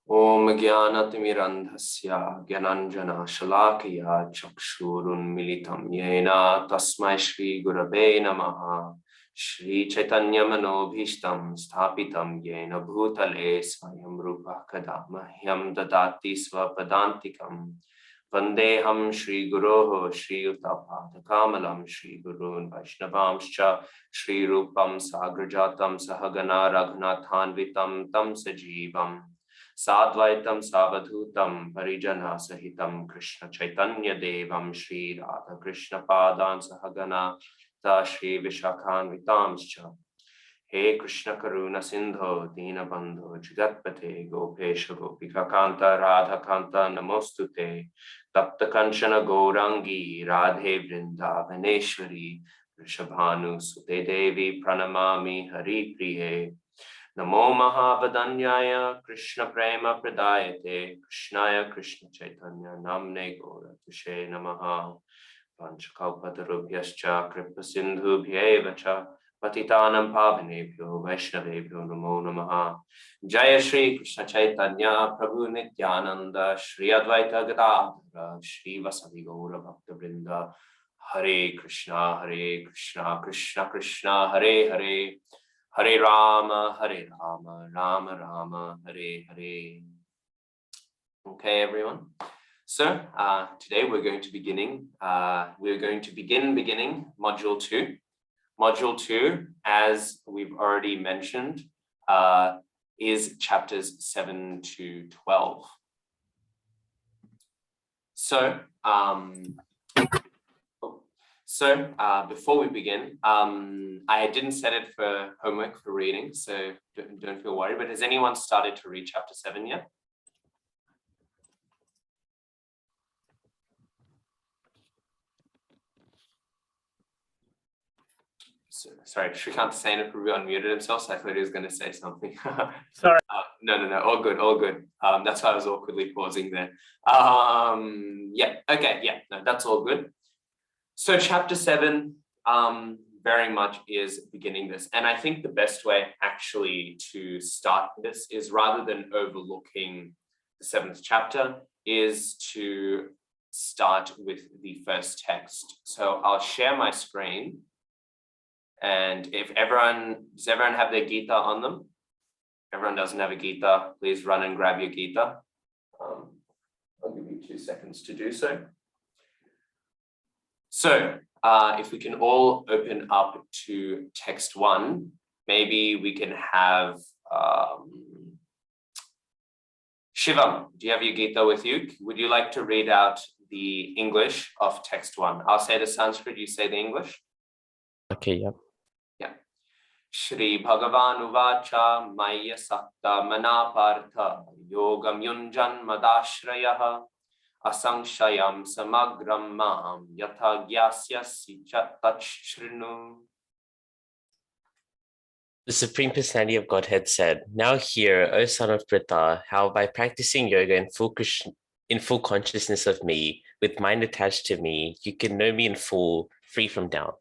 Om Jnanatimidandhasya Gyananjana Shalakaya Chakshurunmilitam Yena Tasmai Shri Gurave Namaha Shri Chaitanya Manobhishtam Sthapitam Yena Bhutale Swayam Rupa Kada Mahyam Dadati Svapadantikam Vandeham Shri Guroho Shri Uttapada Kamalam Shri Gurun Vaishnavamscha Shri Rupam Sagrajatam Sahagana Raghunathanvitam Tam Sajivam Sadvaitam Savadhutam Parijana Sahitam Krishna Chaitanya Devam Shri Radha Krishna Padan Sahagana Ta Shri Vishakhan Vitamscha He Krishna Karuna Sindho Dina Bandho Jagatpate Gopesha Gopika Kanta Radha Kanta Namostute Tapta Kanchana Gourangi Radhe Vrindavaneshwari Rishabhanu Sute Devi Pranamami Hari Priye Namo Mahavadanyaya Krishna Prema Pradayate Krishnaya Krishna Chaitanya Namne Gora Tushe Namaha Panchakalpatarubhyascha Kripa Sindhubhyevacha Patitanam Pavanebhyo Vaishnavebhyo Namo Namaha Jaya Shri Krishna Chaitanya Prabhu Nityananda Shri Advaita Gadadhara Shri Vasavi Gaura Bhakta Vrinda Hare Krishna Krishna Krishna Hare Hare Hare Rama, Rama Rama, Hare Hare. Okay, everyone. So today we're going to begin beginning module 2. Module 2, as we've already mentioned, is chapters 7 to 12. So before we begin, I didn't set it for homework for reading, so don't feel worried, but has anyone started to read chapter 7 yet? So, sorry, Shrikant Sena Prabhu unmuted himself, so I thought he was going to say something. Sorry. No, all good. That's why I was awkwardly pausing there. No, that's all good. So chapter 7 very much is beginning this. And I think the best way actually to start this is, rather than overlooking the 7th chapter, is to start with the first text. So I'll share my screen. And does everyone have their Gita on them? Everyone doesn't have a Gita, please run and grab your Gita. I'll give you 2 seconds to do so. So if we can all open up to text 1, maybe we can have Shivam, do you have your Gita with you? Would you like to read out the English of text 1? I'll say the Sanskrit, you say the English. Okay, yeah. Yeah. Shri Bhagavan Uvacha Maya Sakta Manapartha Yogam Yunjan Madashrayaha Asangshayam Samagram Mam Yatha Gyasyasi Tachrinu. The Supreme Personality of Godhead said, "Now hear, O son of Pritha, how by practicing yoga in full consciousness of me, with mind attached to me, you can know me in full, free from doubt."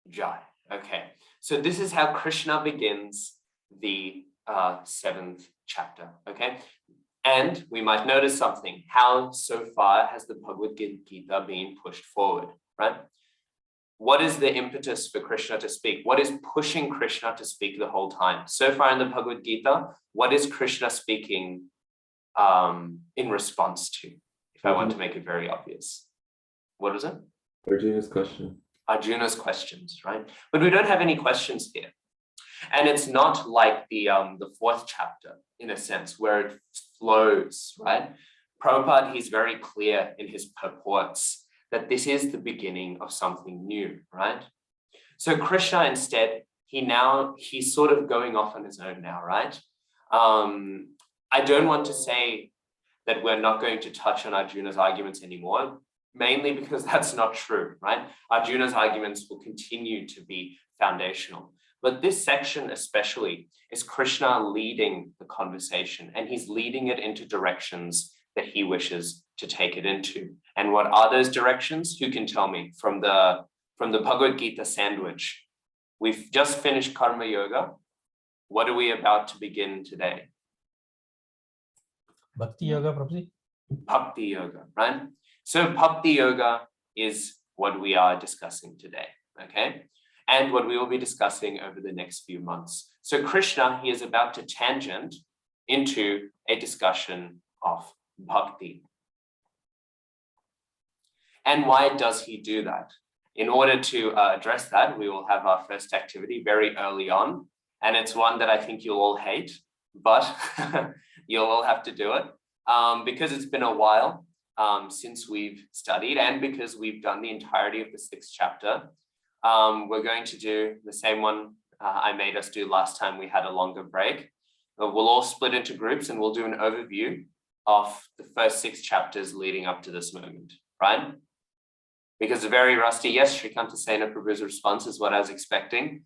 Jai. Okay, so this is how Krishna begins the 7th chapter. Okay. And we might notice something. How so far has the Bhagavad-gītā been pushed forward, right? What is the impetus for Krishna to speak? What is pushing Krishna to speak the whole time? So far in the Bhagavad-gītā, what is Krishna speaking in response to? If I want to make it very obvious. What is it? Arjuna's question. Arjuna's questions, right? But we don't have any questions here. And it's not like the 4th chapter, in a sense, where it flows, right? Prabhupada, he's very clear in his purports that this is the beginning of something new, right? So Krishna instead, he's sort of going off on his own now, right? I don't want to say that we're not going to touch on Arjuna's arguments anymore, mainly because that's not true, right? Arjuna's arguments will continue to be foundational. But this section especially is Krishna leading the conversation, and he's leading it into directions that he wishes to take it into. And what are those directions? Who can tell me? From the Bhagavad-gītā sandwich. We've just finished Karma Yoga. What are we about to begin today? Bhakti Yoga, Prabhuji? Bhakti Yoga, right? So Bhakti Yoga is what we are discussing today, okay? And what we will be discussing over the next few months. So Krishna, he is about to tangent into a discussion of bhakti. And why does he do that? In order to address that, we will have our first activity very early on. And it's one that I think you'll all hate, but you'll all have to do it because it's been a while since we've studied and because we've done the entirety of the 6th chapter. We're going to do the same one I made us do last time we had a longer break. We'll all split into groups and we'll do an overview of the first 6 chapters leading up to this moment, right? Because very rusty, yes, Shrikanta Sena Prabhu's response is what I was expecting.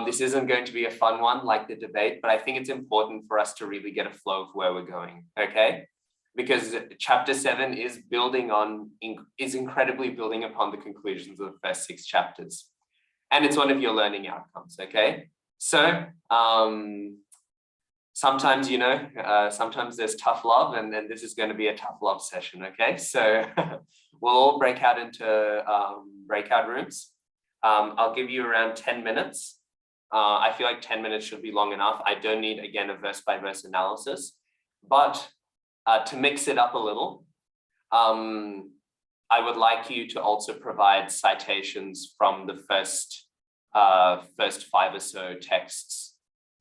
This isn't going to be a fun one like the debate, but I think it's important for us to really get a flow of where we're going, okay? Because chapter 7 is incredibly building upon the conclusions of the first 6 chapters. And it's one of your learning outcomes, okay? So sometimes, you know, sometimes there's tough love and then this is going to be a tough love session, okay? So we'll all break out into breakout rooms. I'll give you around 10 minutes. I feel like 10 minutes should be long enough. I don't need, again, a verse by verse analysis, but to mix it up a little, I would like you to also provide citations from the first 5 or so texts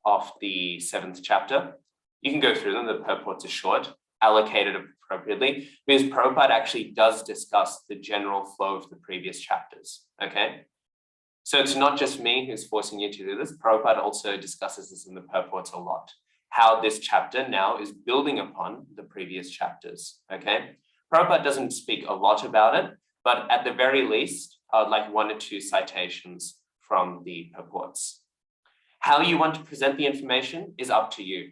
of the 7th chapter. You can go through them, the purports are short, allocated appropriately, because Prabhupada actually does discuss the general flow of the previous chapters, okay? So it's not just me who's forcing you to do this. Prabhupada also discusses this in the purports a lot, how this chapter now is building upon the previous chapters, okay? Prabhupada doesn't speak a lot about it, but at the very least, I would like 1 or 2 citations from the purports. How you want to present the information is up to you.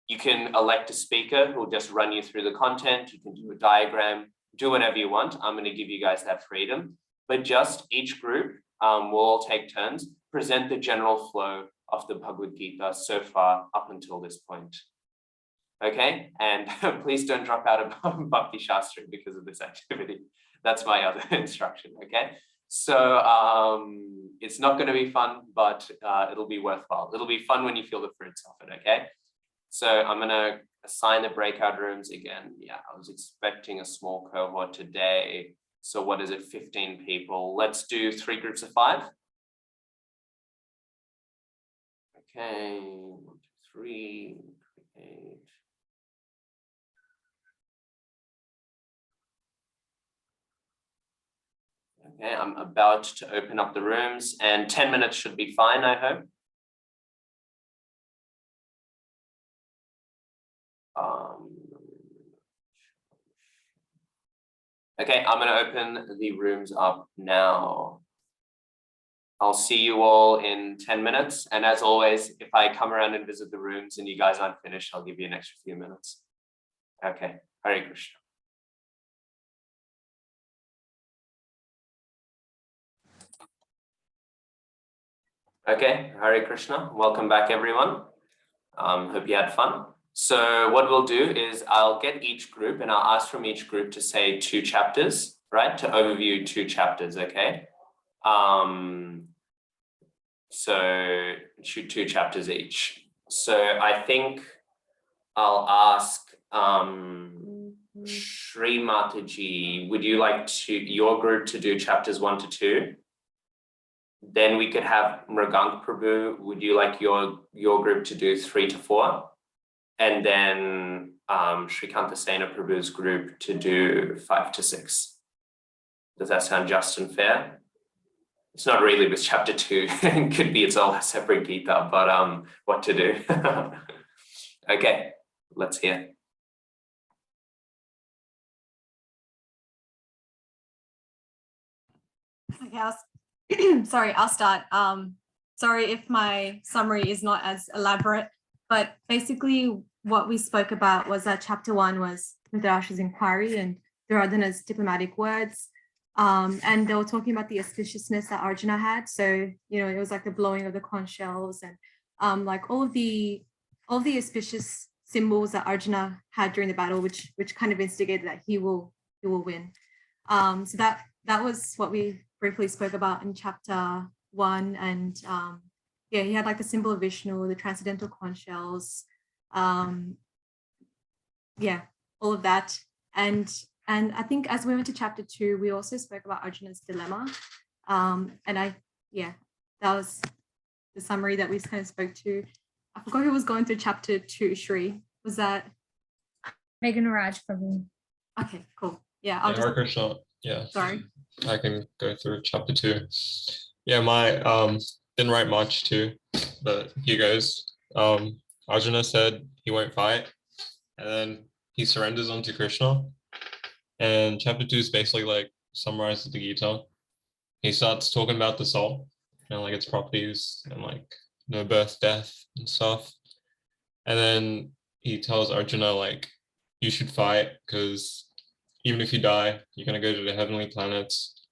You can elect a speaker who will just run you through the content. You can do a diagram, do whatever you want. I'm going to give you guys that freedom, but just each group will all take turns, present the general flow of the Bhagavad-gītā so far up until this point. Okay, and please don't drop out of Bhakti-śāstrī because of this activity. That's my other instruction, okay? So it's not going to be fun, but it'll be worthwhile. It'll be fun when you feel the fruits of it, okay? So I'm going to assign the breakout rooms again. Yeah, I was expecting a small cohort today. So what is it, 15 people? Let's do 3 groups of 5. Okay, 1, 2, 3, 8. Okay, I'm about to open up the rooms and 10 minutes should be fine, I hope. Okay, I'm going to open the rooms up now. I'll see you all in 10 minutes. And as always, if I come around and visit the rooms and you guys aren't finished, I'll give you an extra few minutes. Okay, Hare Krishna. Okay, Hare Krishna. Welcome back, everyone. Hope you had fun. So what we'll do is I'll get each group and I'll ask from each group to say 2 chapters, right? To overview 2 chapters, okay? So shoot 2 chapters each. So I think I'll ask Shri Mataji, would you like your group to do chapters 1 to 2? Then we could have Mrigank Prabhu, would you like your group to do 3 to 4? And then Shrikanta Sena Prabhu's group to do 5 to 6. Does that sound just and fair? It's not really with chapter 2. It could be its own separate Gita, but what to do? Okay, let's hear. Okay, I'll start. Sorry if my summary is not as elaborate, but basically what we spoke about was that chapter 1 was Dhritarashtra's inquiry and Duryodhana's diplomatic words. And they were talking about the auspiciousness that Arjuna had. So, you know, it was like the blowing of the conch shells and like all of the auspicious symbols that Arjuna had during the battle, which kind of instigated that he will win. So that was what we briefly spoke about in chapter 1. And yeah, he had like the symbol of Vishnu, the transcendental conch shells, yeah, all of that. And I think as we went to chapter 2, we also spoke about Arjuna's dilemma. And that was the summary that we kind of spoke to. I forgot who was going through chapter 2, Shri. Was that Megan Raj Prabhu? Okay, cool. Yeah, I'll just... Hare Krishna. Yeah. Sorry. I can go through chapter 2. Yeah, my didn't write much too, but here goes. Arjuna said he won't fight, and then he surrenders onto Krishna. And chapter 2 is basically like summarizes the Gita. He starts talking about the soul and like its properties and like no birth, death and stuff. And then he tells Arjuna like you should fight because even if you die, you're gonna go to the heavenly planets,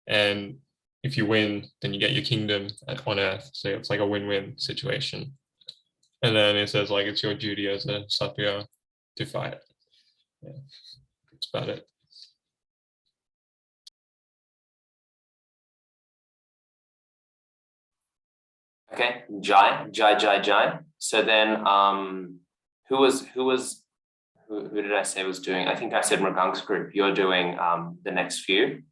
and if you win, then you get your kingdom on Earth. So it's like a win-win situation. And then it says like it's your duty as a Sattviya to fight. Yeah, that's about it. Okay, Jai. So then, who did I say was doing? I think I said Mrugang's group. You're doing the next few.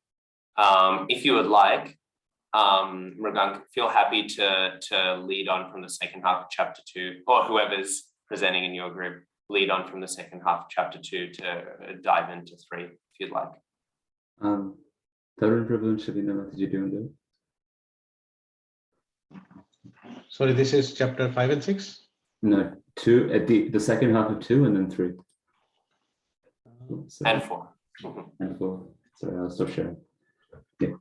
If you would like, Mrugang, feel happy to lead on from the second half of chapter 2, or whoever's presenting in your group, lead on from the second half of chapter 2 to dive into 3, if you'd like. Tarun Prabhu and Shabina Mataji doing that? Sorry, this is chapter 5 and 6? No, 2 at the second half of 2 and then 3. So, And 4. and 4. Sorry, I'll stop sharing. Yeah.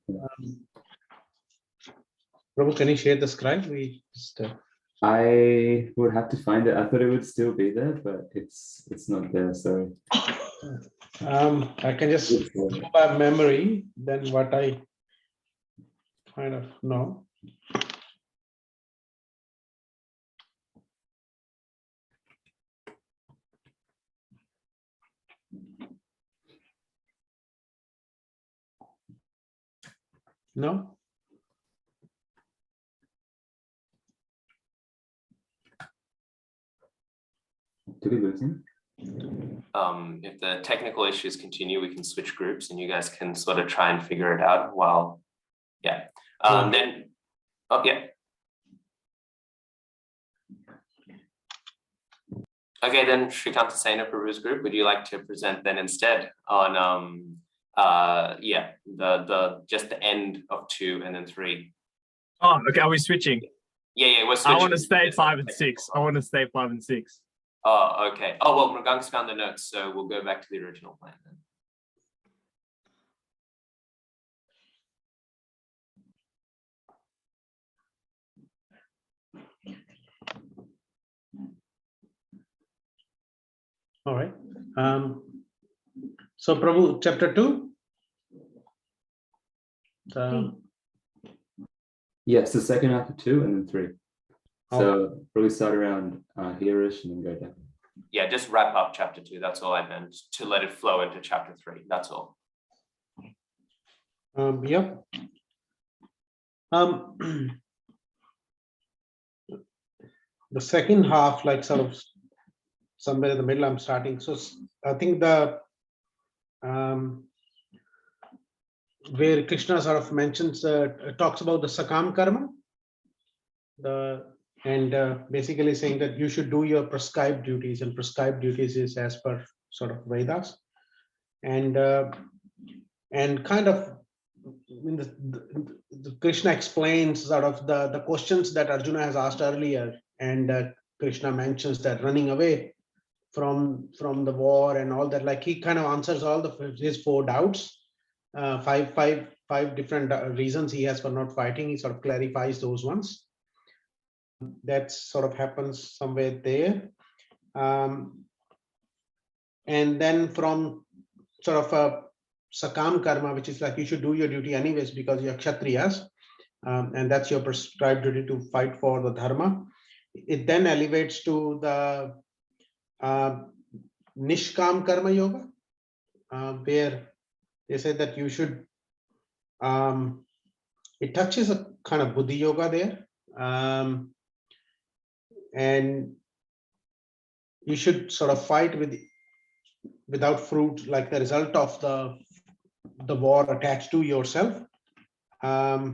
Prabhu, can you share the scribe? We just I would have to find it. I thought it would still be there, but it's not there. Sorry. I can just go by memory than what I kind of know. No? Did we lose him? If the technical issues continue, we can switch groups and you guys can sort of try and figure it out while, yeah. Then, oh, yeah. Okay, then Shrikanta Sena Prabhu's group, would you like to present then instead on, just the end of 2 and then 3? Oh, okay. Are we switching? Yeah, we're switching. I want to stay 5 and 6. I want to stay 5 and 6. Oh, okay. Oh, well, Mrugang's found the notes, so we'll go back to the original plan then. All right. So Prabhu, chapter 2. Yes, the second half of 2 and then 3. So probably start around here-ish and then go down. Yeah, just wrap up chapter 2. That's all I meant, to let it flow into chapter 3. That's all. Yep. The second half, like sort of somewhere in the middle, I'm starting. So I think the where Krishna sort of mentions, talks about the sakam karma, basically saying that you should do your prescribed duties, and prescribed duties is as per sort of Vedas, and kind of in the Krishna explains sort of the questions that Arjuna has asked earlier, and Krishna mentions that running away from the war and all that, like he kind of answers all his 4 doubts, five different reasons he has for not fighting. He sort of clarifies those ones. That sort of happens somewhere there, and then from sort of a sakam karma, which is like you should do your duty anyways because you're kshatriyas, and that's your prescribed duty to fight for the dharma. It then elevates to the Nishkam Karma Yoga, where they say that you should, it touches a kind of Buddhi Yoga there. And you should sort of fight without fruit, like the result of the war attached to yourself. I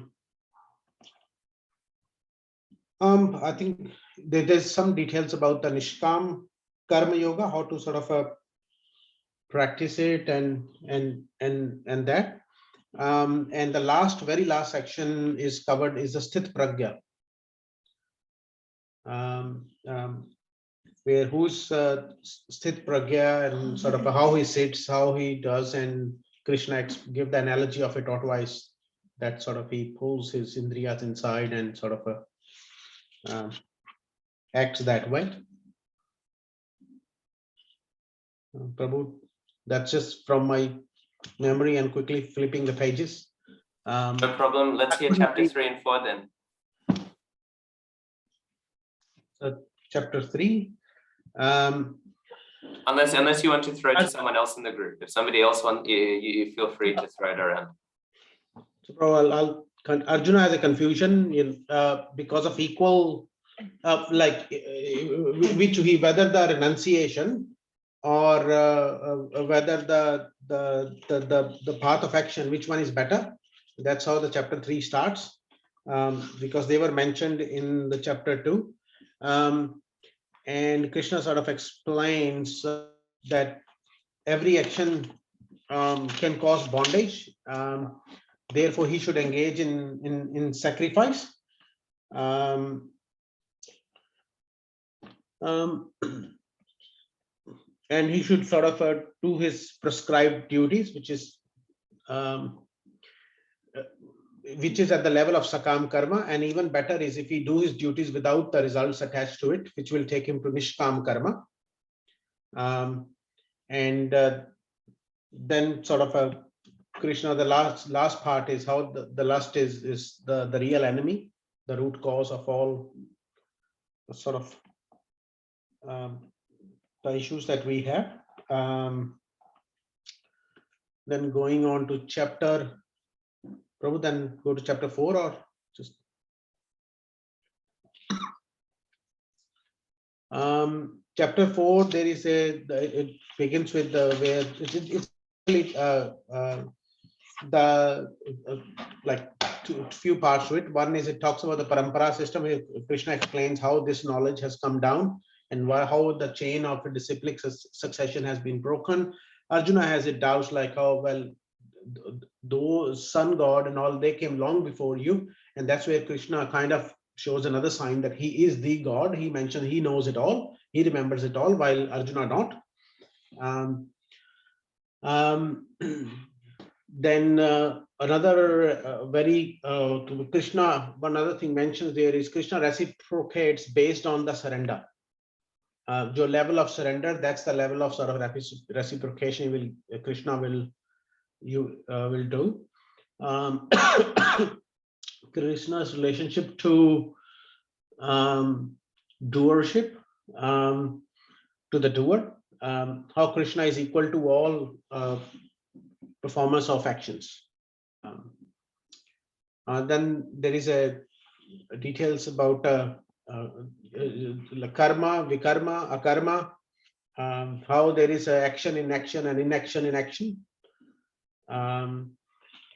think there's some details about the Nishkam Karma Yoga, how to sort of practice it and that. And the very last section is covered is the Sthit Pragya. Where who's Sthit Pragya and sort of how he sits, how he does, and Krishna give the analogy of a tortoise that sort of he pulls his indriyas inside and sort of acts that way. Prabhu, that's just from my memory and quickly flipping the pages. No problem. Let's hear chapter 3 and 4 then. So chapter 3. Unless you want to throw to someone else in the group. If somebody else wants, you feel free to throw it around. So Prabhu, Arjuna has a confusion because of equal, like whether the renunciation or whether the path of action, which one is better. That's how the chapter 3 starts, because they were mentioned in the chapter 2. And Krishna sort of explains that every action can cause bondage. Therefore, he should engage in sacrifice. And he should sort of do his prescribed duties, which is at the level of Sakam Karma, and even better is if he do his duties without the results attached to it, which will take him to Nishkam Karma. Then sort of Krishna, the last part is how the lust is the real enemy, the root cause of all sort of the issues that we have. Then going on to chapter, Prabhu, then go to chapter 4 or just chapter 4. There is it begins with where it's like few parts to it. One is it talks about the Parampara system. Krishna explains how this knowledge has come down and how the chain of disciplic succession has been broken. Arjuna has it doubts like how well those sun god and all, they came long before you, and that's where Krishna kind of shows another sign that he is the god. He mentioned he knows it all, he remembers it all, while Arjuna don't. Then another very Krishna, one other thing mentions there is Krishna reciprocates based on the surrender. Your level of surrender, that's the level of sort of reciprocation Krishna will do. Krishna's relationship to doership, to the doer, how Krishna is equal to all performance of actions. Then there is details about karma, vikarma, akarma, how there is action in action and inaction in action,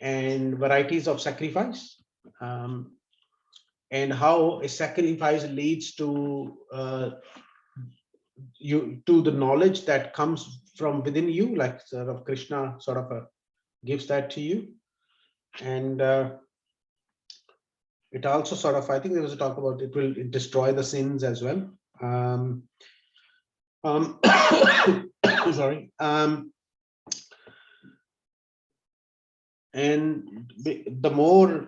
and varieties of sacrifice, and how a sacrifice leads to the knowledge that comes from within you, like sort of Krishna sort of gives that to you. And it also sort of, I think there was a talk about it will destroy the sins as well. Sorry. And the more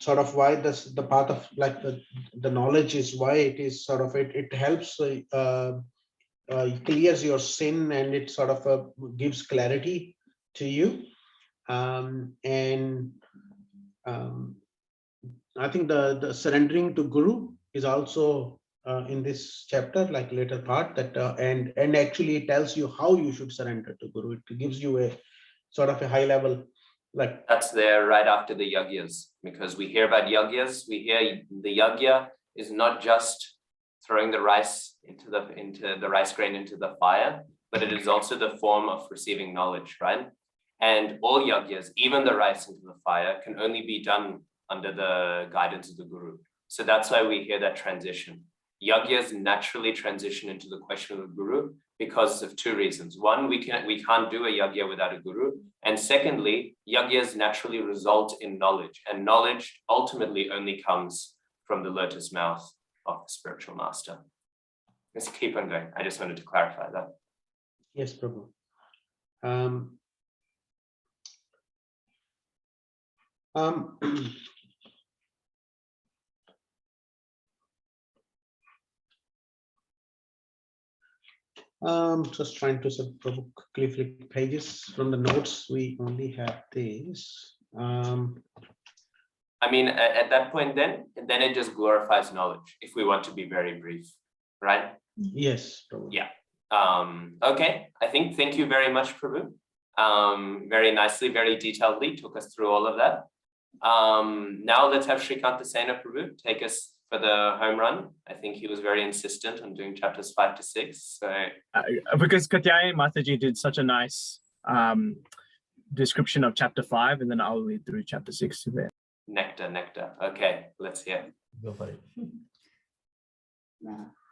sort of why the path of like the knowledge is why it is sort of it helps clears your sin, and it sort of gives clarity to you. I think the surrendering to Guru is also in this chapter, like later part, that and actually it tells you how you should surrender to Guru. It gives you a sort of a high level, like That's there right after the yagyas, because we hear about yagyas. We hear the yagya is not just throwing the rice into the rice grain into the fire, but it is also the form of receiving knowledge, right? And all yagyas, even the rice into the fire, can only be done under the guidance of the Guru. So that's why we hear that transition. Yagyas naturally transition into the question of the Guru because of two reasons. One, we can't do a yagya without a Guru. And secondly, yagyas naturally result in knowledge, and knowledge ultimately only comes from the lotus mouth of the spiritual master. Let's keep on going. I just wanted to clarify that. yes, Prabhu. Just trying to quickly flip pages from the notes. We only have this. I mean, at that point, then it just glorifies knowledge. If we want to be very brief, right? Yes, Prabhu. Yeah. Okay. Thank you very much, Prabhu. Very nicely, very detailedly took us through all of that. Now let's have Shrikanta Sena Prabhu take us for the home run. I think he was very insistent on doing chapters 5 to 6. So Because Katyayani Mataji did such a nice description of chapter 5, and then I'll read through chapter 6 to there. nectar. Okay, let's hear. Go for it.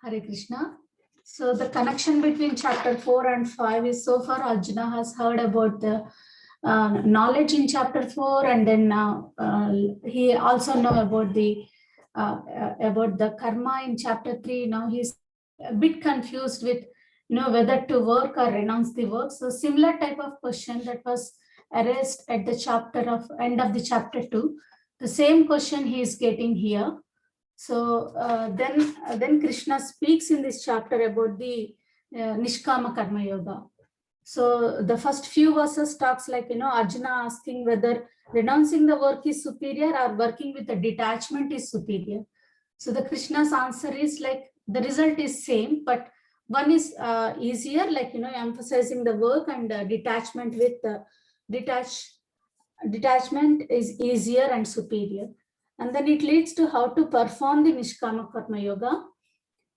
Hare Krishna. So the connection between chapter 4 and 5 is, so far Arjuna has heard about the knowledge in chapter 4, and then now he also know about the karma in chapter 3. Now he's a bit confused with whether to work or renounce the work. So similar type of question that was addressed at the end of the chapter 2. The same question he is getting here. So then Krishna speaks in this chapter about the Nishkama Karma Yoga. So the first few verses talks like, Arjuna asking whether renouncing the work is superior or working with the detachment is superior. So the Krishna's answer is like, the result is same, but one is easier, like, emphasizing the work, and detachment with detachment is easier and superior. And then it leads to how to perform the Nishkama Karma Yoga.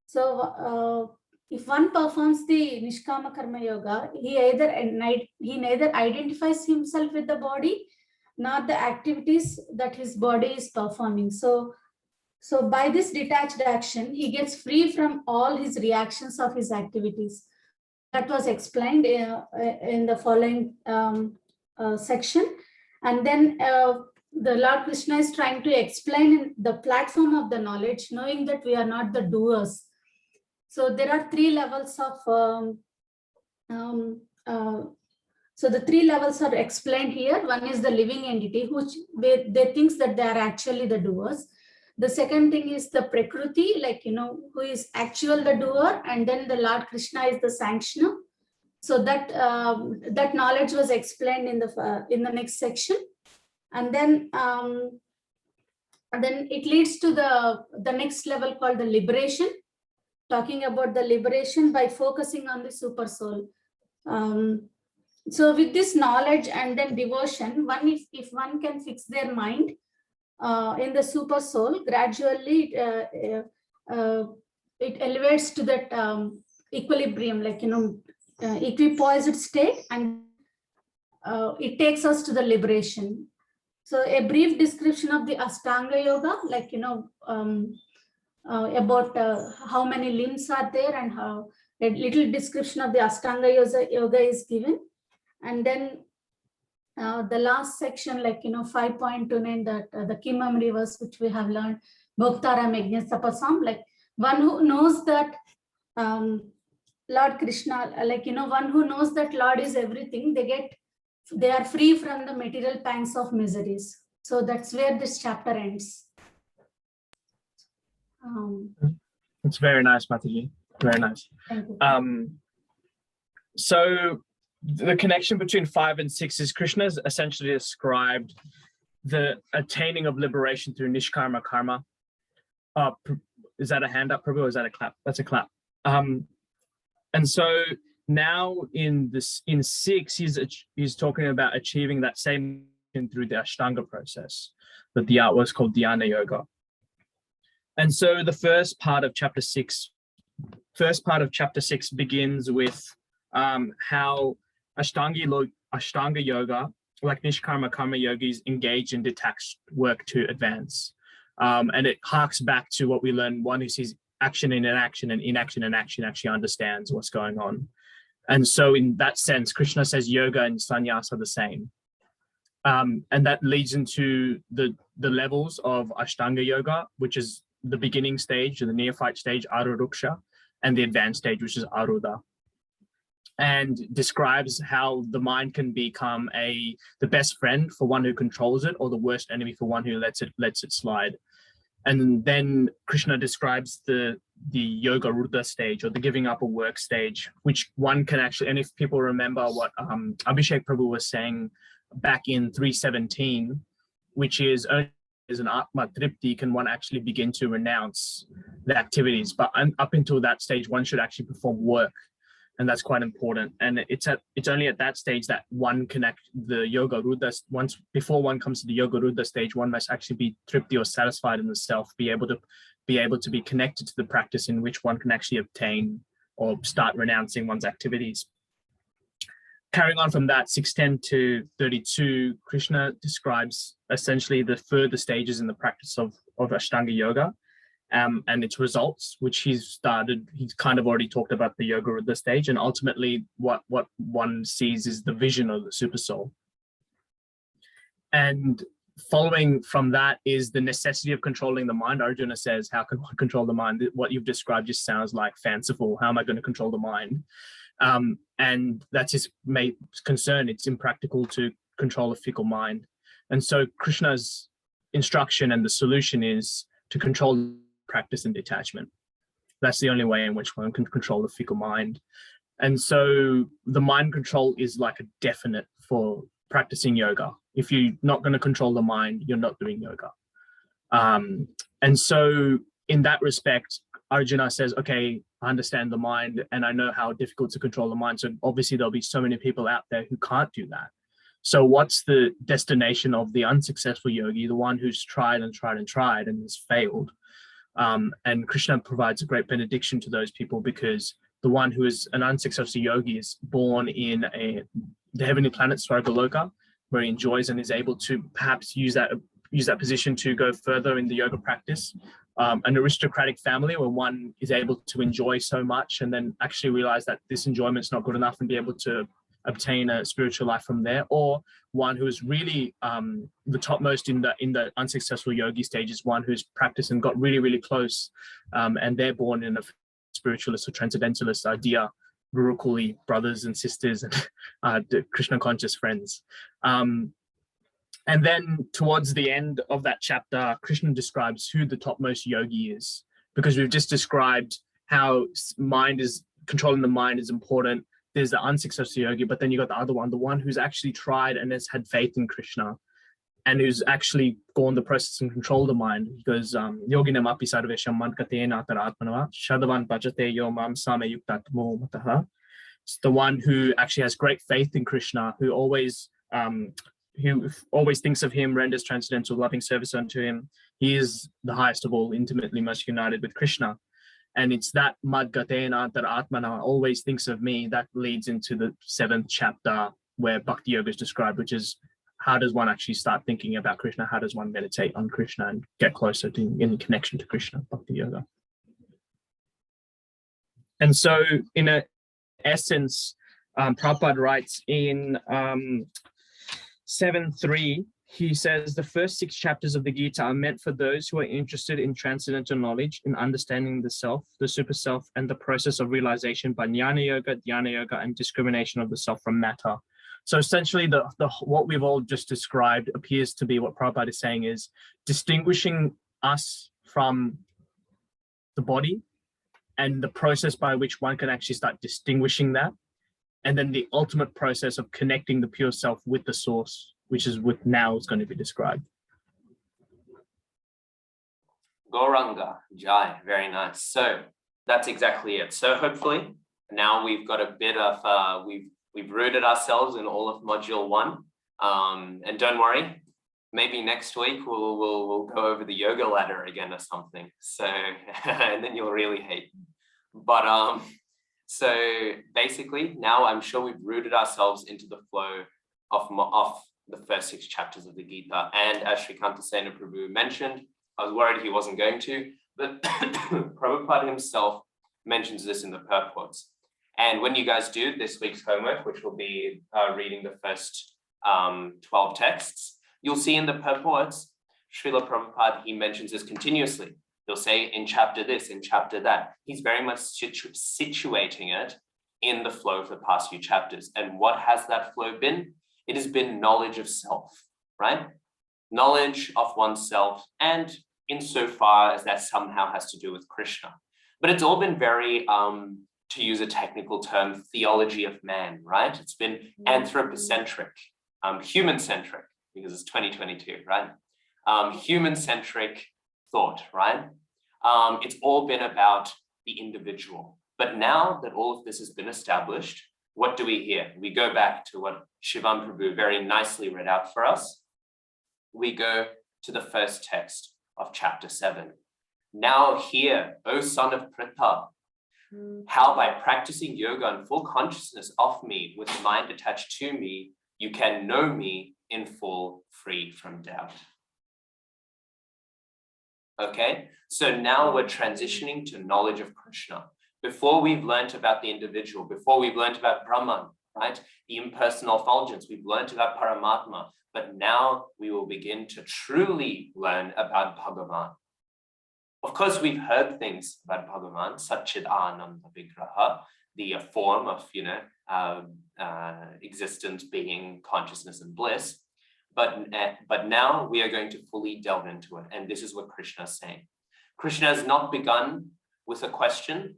So if one performs the Nishkama Karma Yoga, he neither identifies himself with the body nor the activities that his body is performing. So by this detached action, he gets free from all his reactions of his activities. That was explained in the following section. And then the Lord Krishna is trying to explain the platform of the knowledge, knowing that we are not the doers. So there are 3 levels of, so the 3 levels are explained here. One is the living entity, which they think that they are actually the doers. The second thing is the Prakriti, like, who is actual the doer, and then the Lord Krishna is the sanctioner. So that knowledge was explained in the next section. And then it leads to the next level called the liberation, talking about the liberation by focusing on the super soul. So with this knowledge and then devotion, if one can fix their mind in the super soul, gradually it elevates to that equilibrium, like, equipoised state, and it takes us to the liberation. So a brief description of the Ashtanga Yoga, like, about how many limbs are there, and how a little description of the Ashtanga Yoga is given. And then the last section, like, 5.29, that the key memory verse, which we have learned, Bhoktaram Yajna Tapasam, like one who knows that Lord Krishna, like, one who knows that Lord is everything, they are free from the material pangs of miseries. So that's where this chapter ends. It's very nice, Mataji. Very nice. Thank you. So the connection between 5 and 6 is Krishna has essentially described the attaining of liberation through Nishkama Karma, is that a hand up, Prabhu, or is that a clap? That's a clap. And so now in 6, he's talking about achieving that same through the Ashtanga process, that the art was called Dhyana Yoga. And so the first part of chapter 6 begins with how Ashtanga Yoga, like Nishkama Karma yogis, engage in detached work to advance. And it harks back to what we learned, one who sees action in inaction and inaction in action actually understands what's going on. And so in that sense, Krishna says yoga and sannyas are the same. And that leads into the levels of Ashtanga Yoga, which is the beginning stage, or the neophyte stage, Aruruksha, and the advanced stage, which is Aruda. And describes how the mind can become the best friend for one who controls it, or the worst enemy for one who lets it slide. And then Krishna describes the Yoga Rudra stage, or the giving up a work stage, which one can actually, and if people remember what Abhishek Prabhu was saying back in 317, which is only as an Atma Tripti can one actually begin to renounce the activities. But up until that stage, one should actually perform work. And that's quite important. And it's only at that stage that one can the Yoga Rudra. Once before one comes to the Yoga Rudra stage, one must actually be tripti, or satisfied in the self, be able to be connected to the practice in which one can actually obtain or start renouncing one's activities. Carrying on from that, 610 to 32, Krishna describes essentially the further stages in the practice of Ashtanga Yoga. And its results, which he's kind of already talked about the Yoga Rudra stage, and ultimately what one sees is the vision of the super soul. And following from that is the necessity of controlling the mind. Arjuna says, how can one control the mind? What you've described just sounds like fanciful. How am I going to control the mind? And that's his main concern. It's impractical to control a fickle mind. And so Krishna's instruction and the solution is to control practice and detachment. That's the only way in which one can control the fickle mind. And so the mind control is like a definite for practicing yoga. If you're not going to control the mind, you're not doing yoga. And so in that respect, Arjuna says, okay, I understand the mind and I know how difficult to control the mind. So obviously there'll be so many people out there who can't do that. So what's the destination of the unsuccessful yogi, the one who's tried and tried and tried and has failed? And Krishna provides a great benediction to those people, because the one who is an unsuccessful yogi is born in the heavenly planet Svargaloka, where he enjoys and is able to perhaps use that position to go further in the yoga practice. An aristocratic family where one is able to enjoy so much and then actually realize that this enjoyment is not good enough and be able to obtain a spiritual life from there, or one who is really the topmost in the unsuccessful yogi stage is one who's practiced and got really, really close, and they're born in a spiritualist or transcendentalist idea, Gurukuli brothers and sisters and the Krishna conscious friends. And then towards the end of that chapter, Krishna describes who the topmost yogi is, because we've just described how controlling the mind is important. There's the unsuccessful yogi, but then you got the other one, the one who's actually tried and has had faith in Krishna and who's actually gone the process and controlled the mind. He goes, yoginam api sarvesham mankatena ataratmanava shadavan bhajate yo mam same yuktatmo mataha. It's the one who actually has great faith in Krishna, who always thinks of him, renders transcendental loving service unto him. He is the highest of all, intimately most united with Krishna. And it's that madgatena that atmana always thinks of me that leads into the 7th chapter where Bhakti Yoga is described, which is how does one actually start thinking about Krishna? How does one meditate on Krishna and get closer to in connection to Krishna, Bhakti Yoga? And so in essence, Prabhupada writes in 7.3, he says the first 6 chapters of the Gita are meant for those who are interested in transcendental knowledge, in understanding the self, the super self, and the process of realization by jnana yoga, dhyana yoga, and discrimination of the self from matter. So essentially the what we've all just described appears to be what Prabhupada is saying is distinguishing us from the body and the process by which one can actually start distinguishing that. And then the ultimate process of connecting the pure self with the source, which is what now is going to be described. Gauranga, Jai, very nice. So that's exactly it. So hopefully now we've got a bit of, we've rooted ourselves in all of module 1. And don't worry, maybe next week we'll go over the yoga ladder again or something. So, and then you'll really hate me. But so basically now I'm sure we've rooted ourselves into the flow of the first 6 chapters of the Gita. And as Srikanta Sena Prabhu mentioned, I was worried he wasn't going to, but Prabhupada himself mentions this in the purports. And when you guys do this week's homework, which will be reading the first 12 texts, you'll see in the purports, Srila Prabhupada, he mentions this continuously. He'll say in chapter this, in chapter that. He's very much situating it in the flow of the past few chapters. And what has that flow been? It has been knowledge of self, right? Knowledge of oneself, and insofar as that somehow has to do with Krishna. But it's all been very, to use a technical term, theology of man, right? It's been anthropocentric, human-centric, because it's 2022, right? Human-centric thought, right? It's all been about the individual. But now that all of this has been established, what do we hear? We go back to what Shivam Prabhu very nicely read out for us. We go to the first text of chapter 7. Now hear, O son of Pritha, how by practicing yoga and full consciousness of me with mind attached to me, you can know me in full, free from doubt. Okay, so now we're transitioning to knowledge of Krishna. Before we've learned about the individual, before we've learned about Brahman, right? The impersonal effulgence, we've learned about Paramatma, but now we will begin to truly learn about Bhagavan. Of course, we've heard things about Bhagavan, Satchidananda Vigraha, the form of, existence, being, consciousness, and bliss. But now we are going to fully delve into it. And this is what Krishna is saying. Krishna has not begun with a question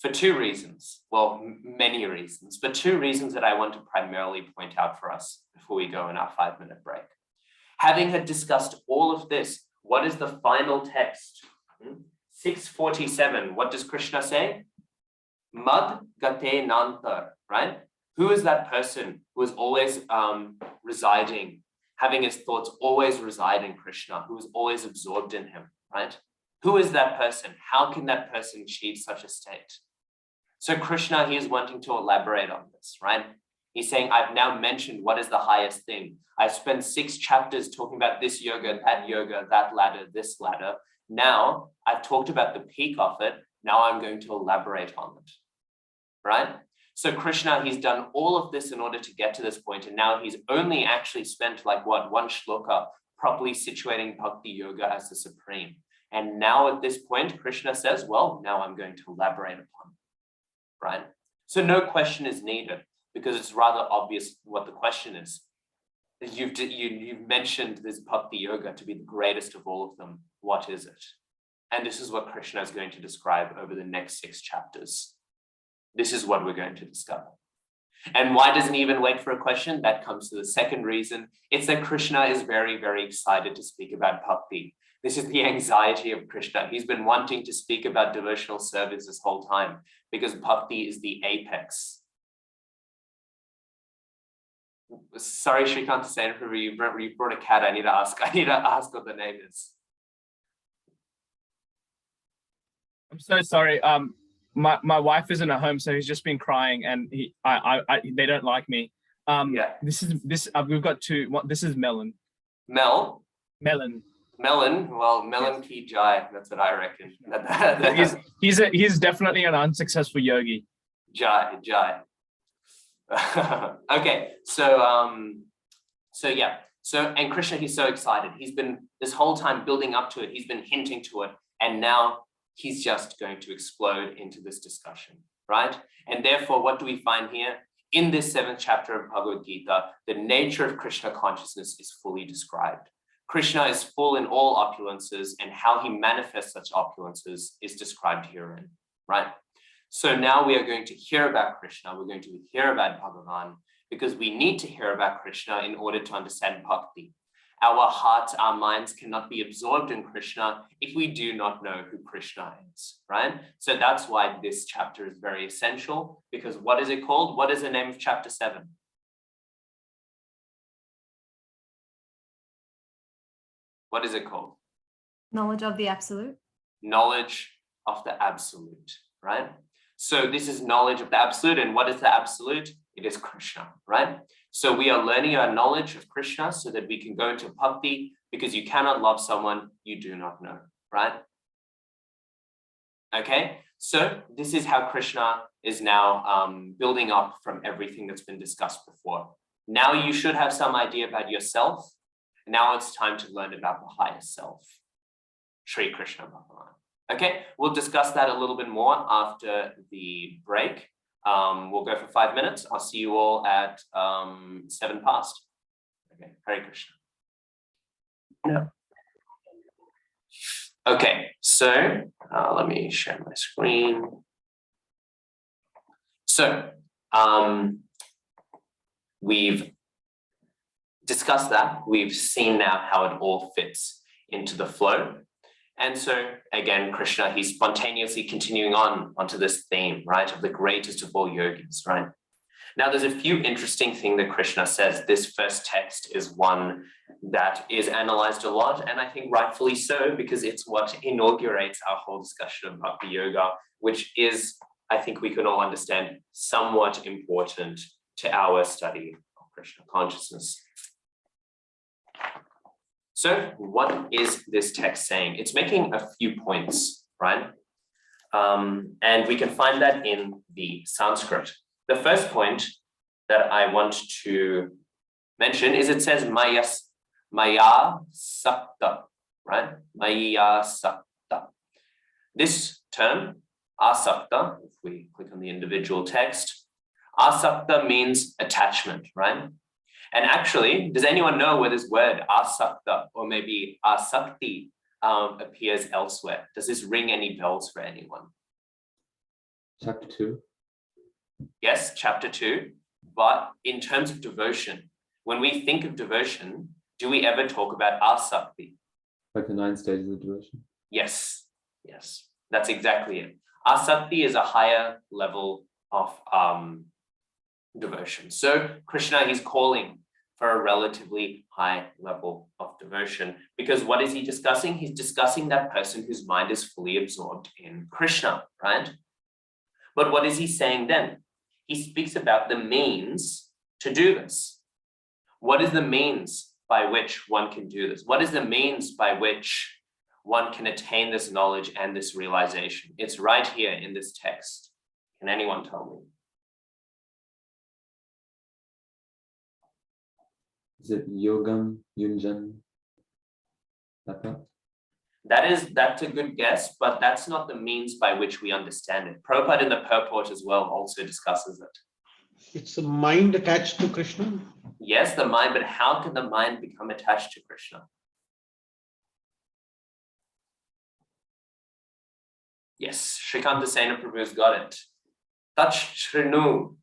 for 2 reasons. Well, many reasons, but 2 reasons that I want to primarily point out for us before we go in our 5-minute break. Having had discussed all of this, what is the final text? 647, what does Krishna say? Mad gate nantar, right? Who is that person who is always residing, having his thoughts always reside in Krishna, who is always absorbed in him, right? Who is that person? How can that person achieve such a state? So Krishna, he is wanting to elaborate on this, right? He's saying, I've now mentioned what is the highest thing. I've spent 6 chapters talking about this yoga, that ladder, this ladder. Now I've talked about the peak of it. Now I'm going to elaborate on it, right? So Krishna, he's done all of this in order to get to this point. And now he's only actually spent like what, 1 shloka properly situating Bhakti Yoga as the supreme. And now at this point, Krishna says, well, now I'm going to elaborate upon it, right? So no question is needed because it's rather obvious what the question is. You've mentioned this Bhakti Yoga to be the greatest of all of them. What is it? And this is what Krishna is going to describe over the next 6 chapters. This is what we're going to discover. And why doesn't he even wait for a question? That comes to the second reason. It's that Krishna is very, very excited to speak about bhakti. This is the anxiety of Krishna. He's been wanting to speak about devotional service this whole time because bhakti is the apex. Sorry, Srikanta Sena Prabhu, you brought a cat. I need to ask what the name is. I'm so sorry. My wife isn't at home, so he's just been crying, and they don't like me. Yeah. We've got 2. This is Melon. Melon. Well, Melon Ki Jai. That's what I reckon. He's definitely an unsuccessful yogi. Jai. Okay, so yeah. And Krishna, he's so excited. He's been this whole time building up to it. He's been hinting to it, and now he's just going to explode into this discussion, right? And therefore, what do we find here? In this 7th chapter of Bhagavad-gītā, the nature of Krishna consciousness is fully described. Krishna is full in all opulences, and how he manifests such opulences is described herein, right? So now we are going to hear about Krishna, we're going to hear about Bhagavan, because we need to hear about Krishna in order to understand bhakti. our hearts, our minds cannot be absorbed in Krishna if we do not know who Krishna is, right? So that's why this chapter is very essential, because what is it called? What is the name of chapter 7? What is it called? Knowledge of the absolute. Knowledge of the absolute, right? So this is knowledge of the absolute. And what is the absolute? It is Krishna, right? So we are learning our knowledge of Krishna so that we can go into bhakti, because you cannot love someone you do not know, right? Okay, so this is how Krishna is now building up from everything that's been discussed before. Now you should have some idea about yourself. Now it's time to learn about the higher self, Sri Krishna Bhagavan. Okay, we'll discuss that a little bit more after the break. We'll go for 5 minutes. I'll see you all at 7 past. Okay, Hare Krishna. Yeah. Okay, so let me share my screen. So we've discussed that. We've seen now how it all fits into the flow. And so again, Krishna, he's spontaneously continuing onto this theme, right, of the greatest of all yogis, right? Now, there's a few interesting things that Krishna says. This first text is one that is analyzed a lot, and I think rightfully so, because it's what inaugurates our whole discussion of Bhakti Yoga, which is, I think we can all understand, somewhat important to our study of Krishna consciousness. So what is this text saying? It's making a few points, right? And we can find that in the Sanskrit. The first point that I want to mention is it says Maya Sakta, right? Maya Sakta. This term, Asakta, if we click on the individual text, Asakta means attachment, right? And actually, does anyone know where this word asakta or maybe asakti appears elsewhere? Does this ring any bells for anyone? Chapter 2. Yes, chapter 2. But in terms of devotion, when we think of devotion, do we ever talk about asakti? Like the 9 stages of devotion? Yes, yes, that's exactly it. Asakti is a higher level of devotion. So Krishna, he's calling for a relatively high level of devotion, because what is he discussing? He's discussing that person whose mind is fully absorbed in Krishna, right? But what is he saying then? He speaks about the means to do this. What is the means by which one can do this? What is the means by which one can attain this knowledge and this realization? It's right here in this text. Can anyone tell me? Is it Yogam, Yunjan? That's a good guess, but that's not the means by which we understand it. Prabhupada in the purport as well also discusses it. It's a mind attached to Krishna. Yes, the mind, but how can the mind become attached to Krishna? Yes, Shrikanta Sena Prabhu's got it. Tat Shrinu.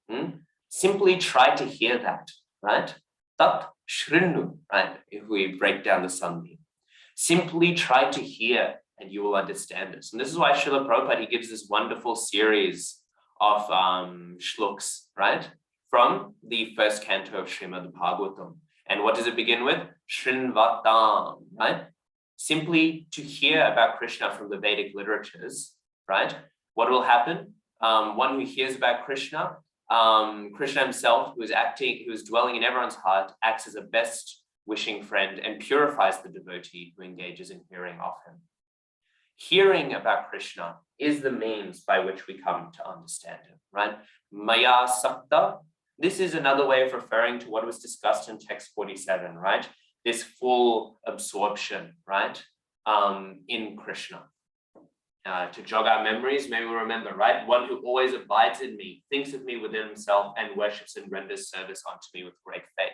Simply try to hear that, right? Tat Shrinu, right? If we break down the sunbeam. Simply try to hear and you will understand this. And this is why Srila Prabhupada, he gives this wonderful series of shlokas, right? From the first canto of Srimad Bhagavatam. And what does it begin with? Shrinvatam, right? Simply to hear about Krishna from the Vedic literatures, right? What will happen? One who hears about Krishna, Krishna himself, who is dwelling in everyone's heart, acts as a best wishing friend and purifies the devotee who engages in hearing of him. Hearing about Krishna is the means by which we come to understand him, right? Maya Sakta. This is another way of referring to what was discussed in text 47, right? This full absorption, right? In Krishna. To jog our memories, may we remember, right? One who always abides in me, thinks of me within himself, and worships and renders service unto me with great faith.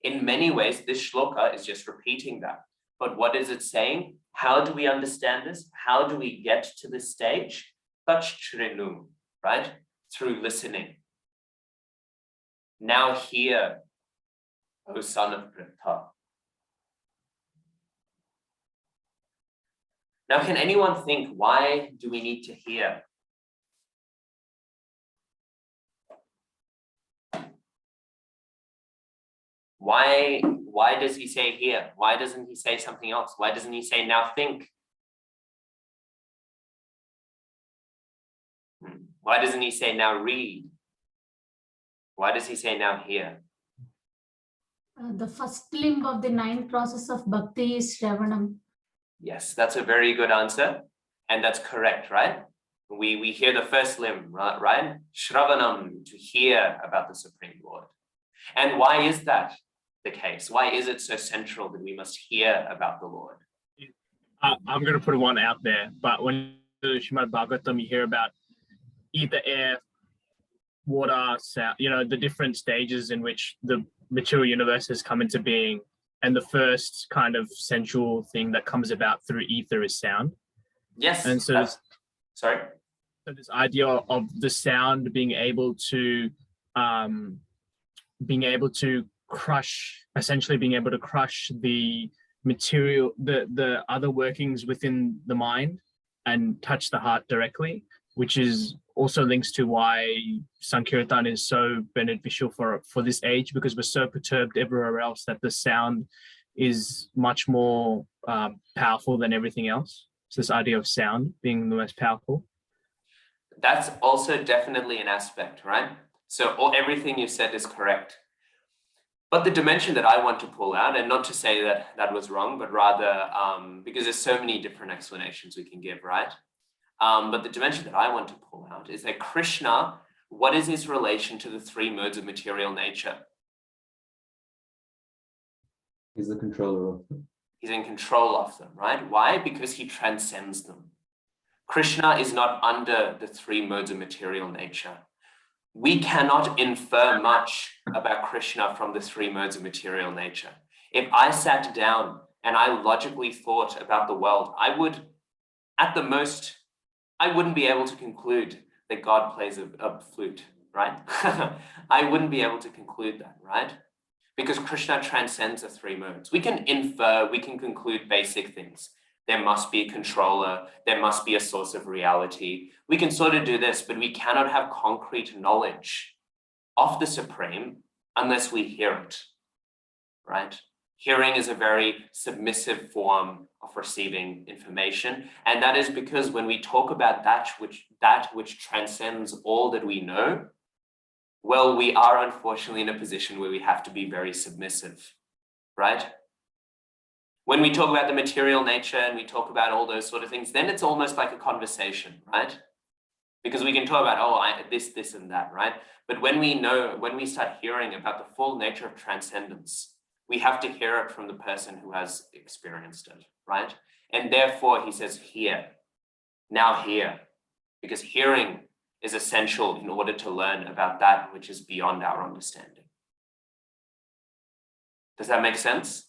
In many ways, this shloka is just repeating that. But what is it saying? How do we understand this? How do we get to this stage? Tachrinu, right? Through listening. Now hear, O son of Pritha. Now, can anyone think, why do we need to hear? Why does he say hear? Why doesn't he say something else? Why doesn't he say now think? Why doesn't he say now read? Why does he say now hear? The first limb of the 9 process of bhakti is Shravanam. Yes, that's a very good answer. And that's correct, right? We hear the first limb, right? Shravanam, to hear about the Supreme Lord. And why is that the case? Why is it so central that we must hear about the Lord? I'm going to put one out there, but when the Srimad Bhagavatam, you hear about ether, air, water, sound, the different stages in which the material universe has come into being. And the first kind of central thing that comes about through ether is sound. Yes. And so So this idea of the sound being able to crush the material, the other workings within the mind and touch the heart directly, which is also links to why Sankirtan is so beneficial for this age, because we're so perturbed everywhere else that the sound is much more powerful than everything else. So this idea of sound being the most powerful. that's also definitely an aspect, right? So everything you said is correct. But the dimension that I want to pull out, and not to say that that was wrong, but rather because there's so many different explanations we can give, right? But the dimension that I want to pull out is that Krishna, what is his relation to the 3 modes of material nature? He's the controller of them. He's in control of them, right? Why? Because he transcends them. Krishna is not under the 3 modes of material nature. We cannot infer much about Krishna from the 3 modes of material nature. If I sat down and I logically thought about the world, I would, at the most, I wouldn't be able to conclude that God plays a flute, right? I wouldn't be able to conclude that, right? Because Krishna transcends the 3 modes. We can infer, we can conclude basic things. There must be a controller, there must be a source of reality. We can sort of do this, but we cannot have concrete knowledge of the Supreme unless we hear it, right? Hearing is a very submissive form of receiving information. And that is because when we talk about that which transcends all that we know, well, we are unfortunately in a position where we have to be very submissive, right? When we talk about the material nature and we talk about all those sort of things, then it's almost like a conversation, right? Because we can talk about, this and that, right? But when we start hearing about the full nature of transcendence, we have to hear it from the person who has experienced it, right? And therefore he says, hear, now hear, because hearing is essential in order to learn about that which is beyond our understanding. Does that make sense?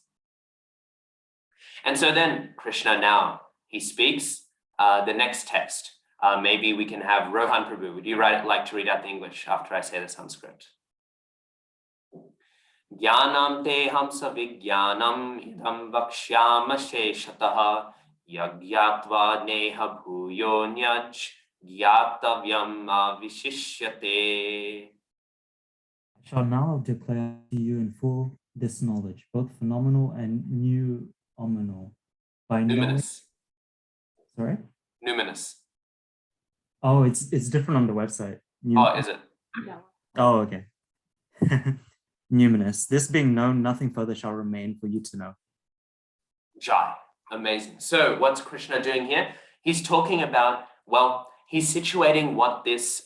And so then Krishna now, he speaks the next text. Maybe we can have Rohan Prabhu. Would you like to read out the English after I say the Sanskrit? Jnanam te hamsa vijnanam idam vakshyama sheshataha yagyatva neha bhuyo nyaj gyatavyam avishishyate. I shall now declare to you in full this knowledge, both phenomenal and numinous. Numinous. Sorry? Numinous. Oh, it's different on the website. Oh, is it? Oh, okay. Numinous. This being known, nothing further shall remain for you to know. Jai. Amazing. So what's Krishna doing here? He's talking about, well, he's situating what this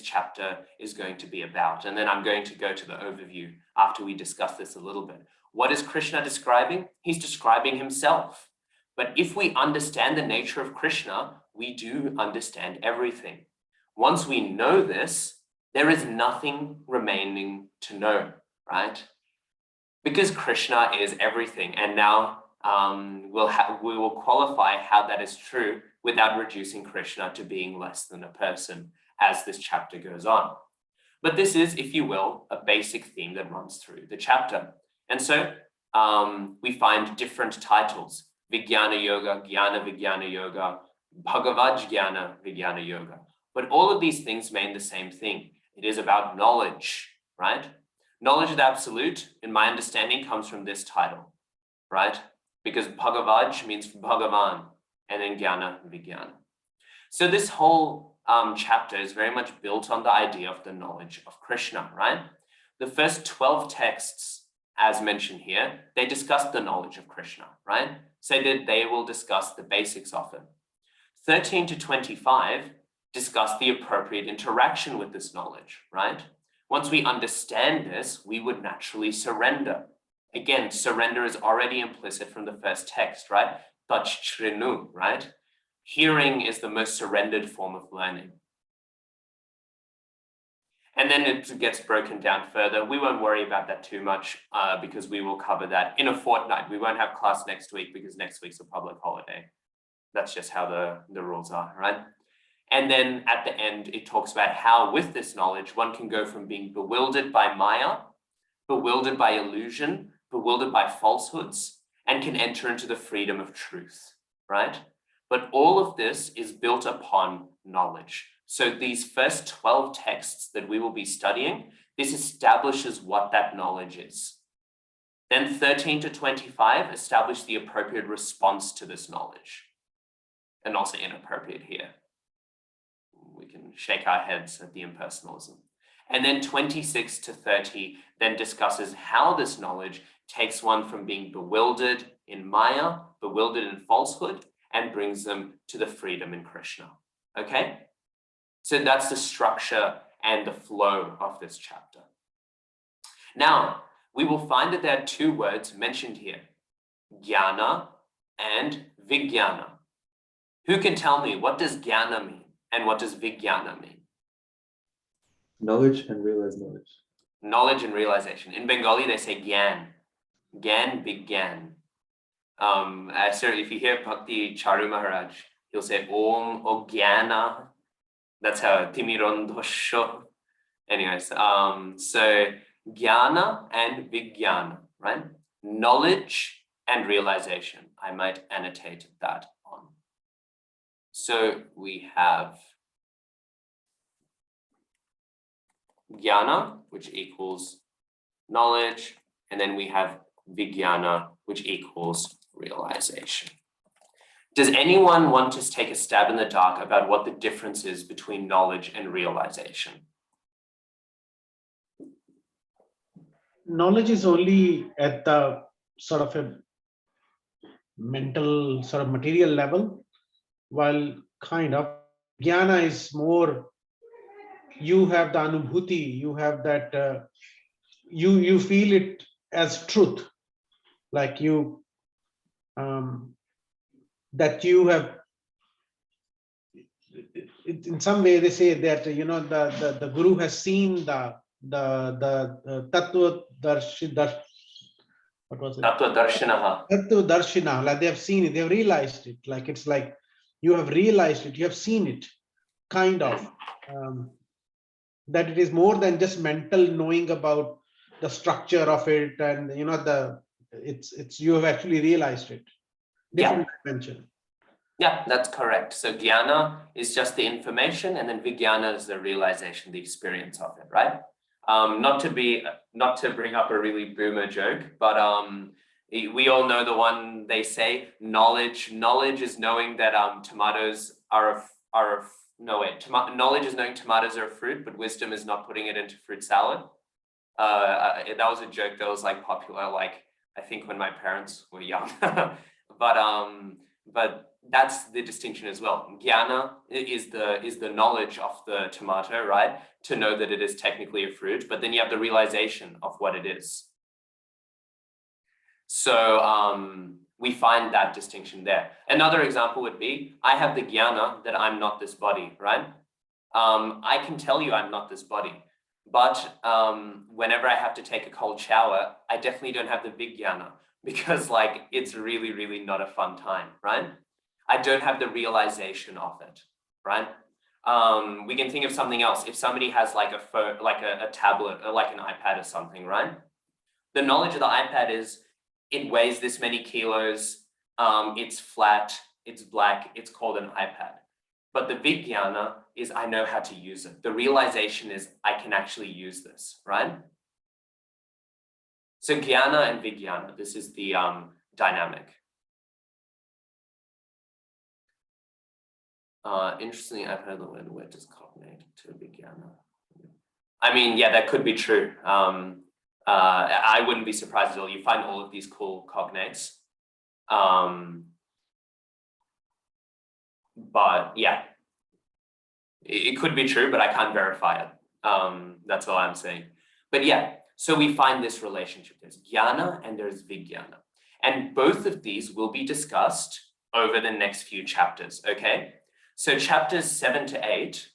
chapter is going to be about. And then I'm going to go to the overview after we discuss this a little bit. What is Krishna describing? He's describing himself. But if we understand the nature of Krishna, we do understand everything. Once we know this, there is nothing remaining to know, right? Because Krishna is everything. And now we will qualify how that is true without reducing Krishna to being less than a person as this chapter goes on. But this is, if you will, a basic theme that runs through the chapter. And so we find different titles. Vijnana Yoga, Jnana Vijnana Yoga, Bhagavad-gītā, Vijnana Yoga. But all of these things mean the same thing. It is about knowledge, right? Knowledge of the absolute, in my understanding, comes from this title, right? Because Bhagavad means Bhagavan, and then Jnana, Vijnana. So this whole chapter is very much built on the idea of the knowledge of Krishna, right? The first 12 texts, as mentioned here, they discuss the knowledge of Krishna, right? So that they will discuss the basics of it. 13 to 25 discuss the appropriate interaction with this knowledge, right? Once we understand this, we would naturally surrender. Again, surrender is already implicit from the first text, right? Tachrinu, right? Hearing is the most surrendered form of learning. And then it gets broken down further. We won't worry about that too much because we will cover that in a fortnight. We won't have class next week because next week's a public holiday. That's just how the rules are, right? And then at the end, it talks about how with this knowledge, one can go from being bewildered by Maya, bewildered by illusion, bewildered by falsehoods, and can enter into the freedom of truth, right? But all of this is built upon knowledge. So these first 12 texts that we will be studying, this establishes what that knowledge is. Then 13 to 25 establish the appropriate response to this knowledge. And also inappropriate here. We can shake our heads at the impersonalism. And then 26 to 30 then discusses how this knowledge takes one from being bewildered in Maya, bewildered in falsehood, and brings them to the freedom in Krishna. Okay? So that's the structure and the flow of this chapter. Now, we will find that there are two words mentioned here, jnana and vijnana. Who can tell me what does jnana mean and what does vijnana mean? Knowledge and realized knowledge. Knowledge and realization. In Bengali, they say gyan. Gyan, vigyan. So if you hear Bhakti-śāstrī Maharaj, he'll say Om O Jnana. That's how Timirondosho. Anyways, so jnana and vijnana, right? Knowledge and realization. I might annotate that on. So we have jnana, which equals knowledge, and then we have vijnana, which equals realization. Does anyone want to take a stab in the dark about what the difference is between knowledge and realization? Knowledge is only at the sort of a mental, sort of material level, while kind of jnana is more, you have the anubhuti, you have that, you feel it as truth, like you, that you have, in some way they say that, you know, the guru has seen the tattva darshina, what was it? Tattva darshinaha. Tattva darshina, like they have seen it, they have realized it, like it's like you have realized it, you have seen it, kind of, that it is more than just mental knowing about the structure of it, and you know, it's you have actually realized it. Different dimension. Yeah, that's correct. So jnana is just the information, and then vijnana is the realization, the experience of it, right? Not to bring up a really boomer joke, but we all know the one they say, knowledge is knowing that tomatoes are knowledge is knowing tomatoes are a fruit, but wisdom is not putting it into fruit salad. That was a joke that was like popular, like I think when my parents were young. But that's the distinction as well. Jnana is the knowledge of the tomato, right? To know that it is technically a fruit, but then you have the realization of what it is. So we find that distinction there. Another example would be, I have the jnana that I'm not this body, right? I can tell you I'm not this body, but whenever I have to take a cold shower, I definitely don't have the vijnana, because like it's really, really not a fun time, right? I don't have the realization of it, right? We can think of something else. If somebody has like a phone, like a tablet or like an iPad or something, right? The knowledge of the iPad is it weighs this many kilos. it's flat, it's black, it's called an iPad. But the Vijnana is I know how to use it. The realization is I can actually use this, right? So Jnana and Vijnana, this is the dynamic. Interestingly, I've heard the word wet is cognate to Vijnana. I mean, yeah, that could be true. I wouldn't be surprised at all. You find all of these cool cognates. But yeah, it could be true, but I can't verify it. That's all I'm saying. But yeah, so we find this relationship. There's Jnana and there's Vijnana. And both of these will be discussed over the next few chapters, okay? So chapters 7 to 8,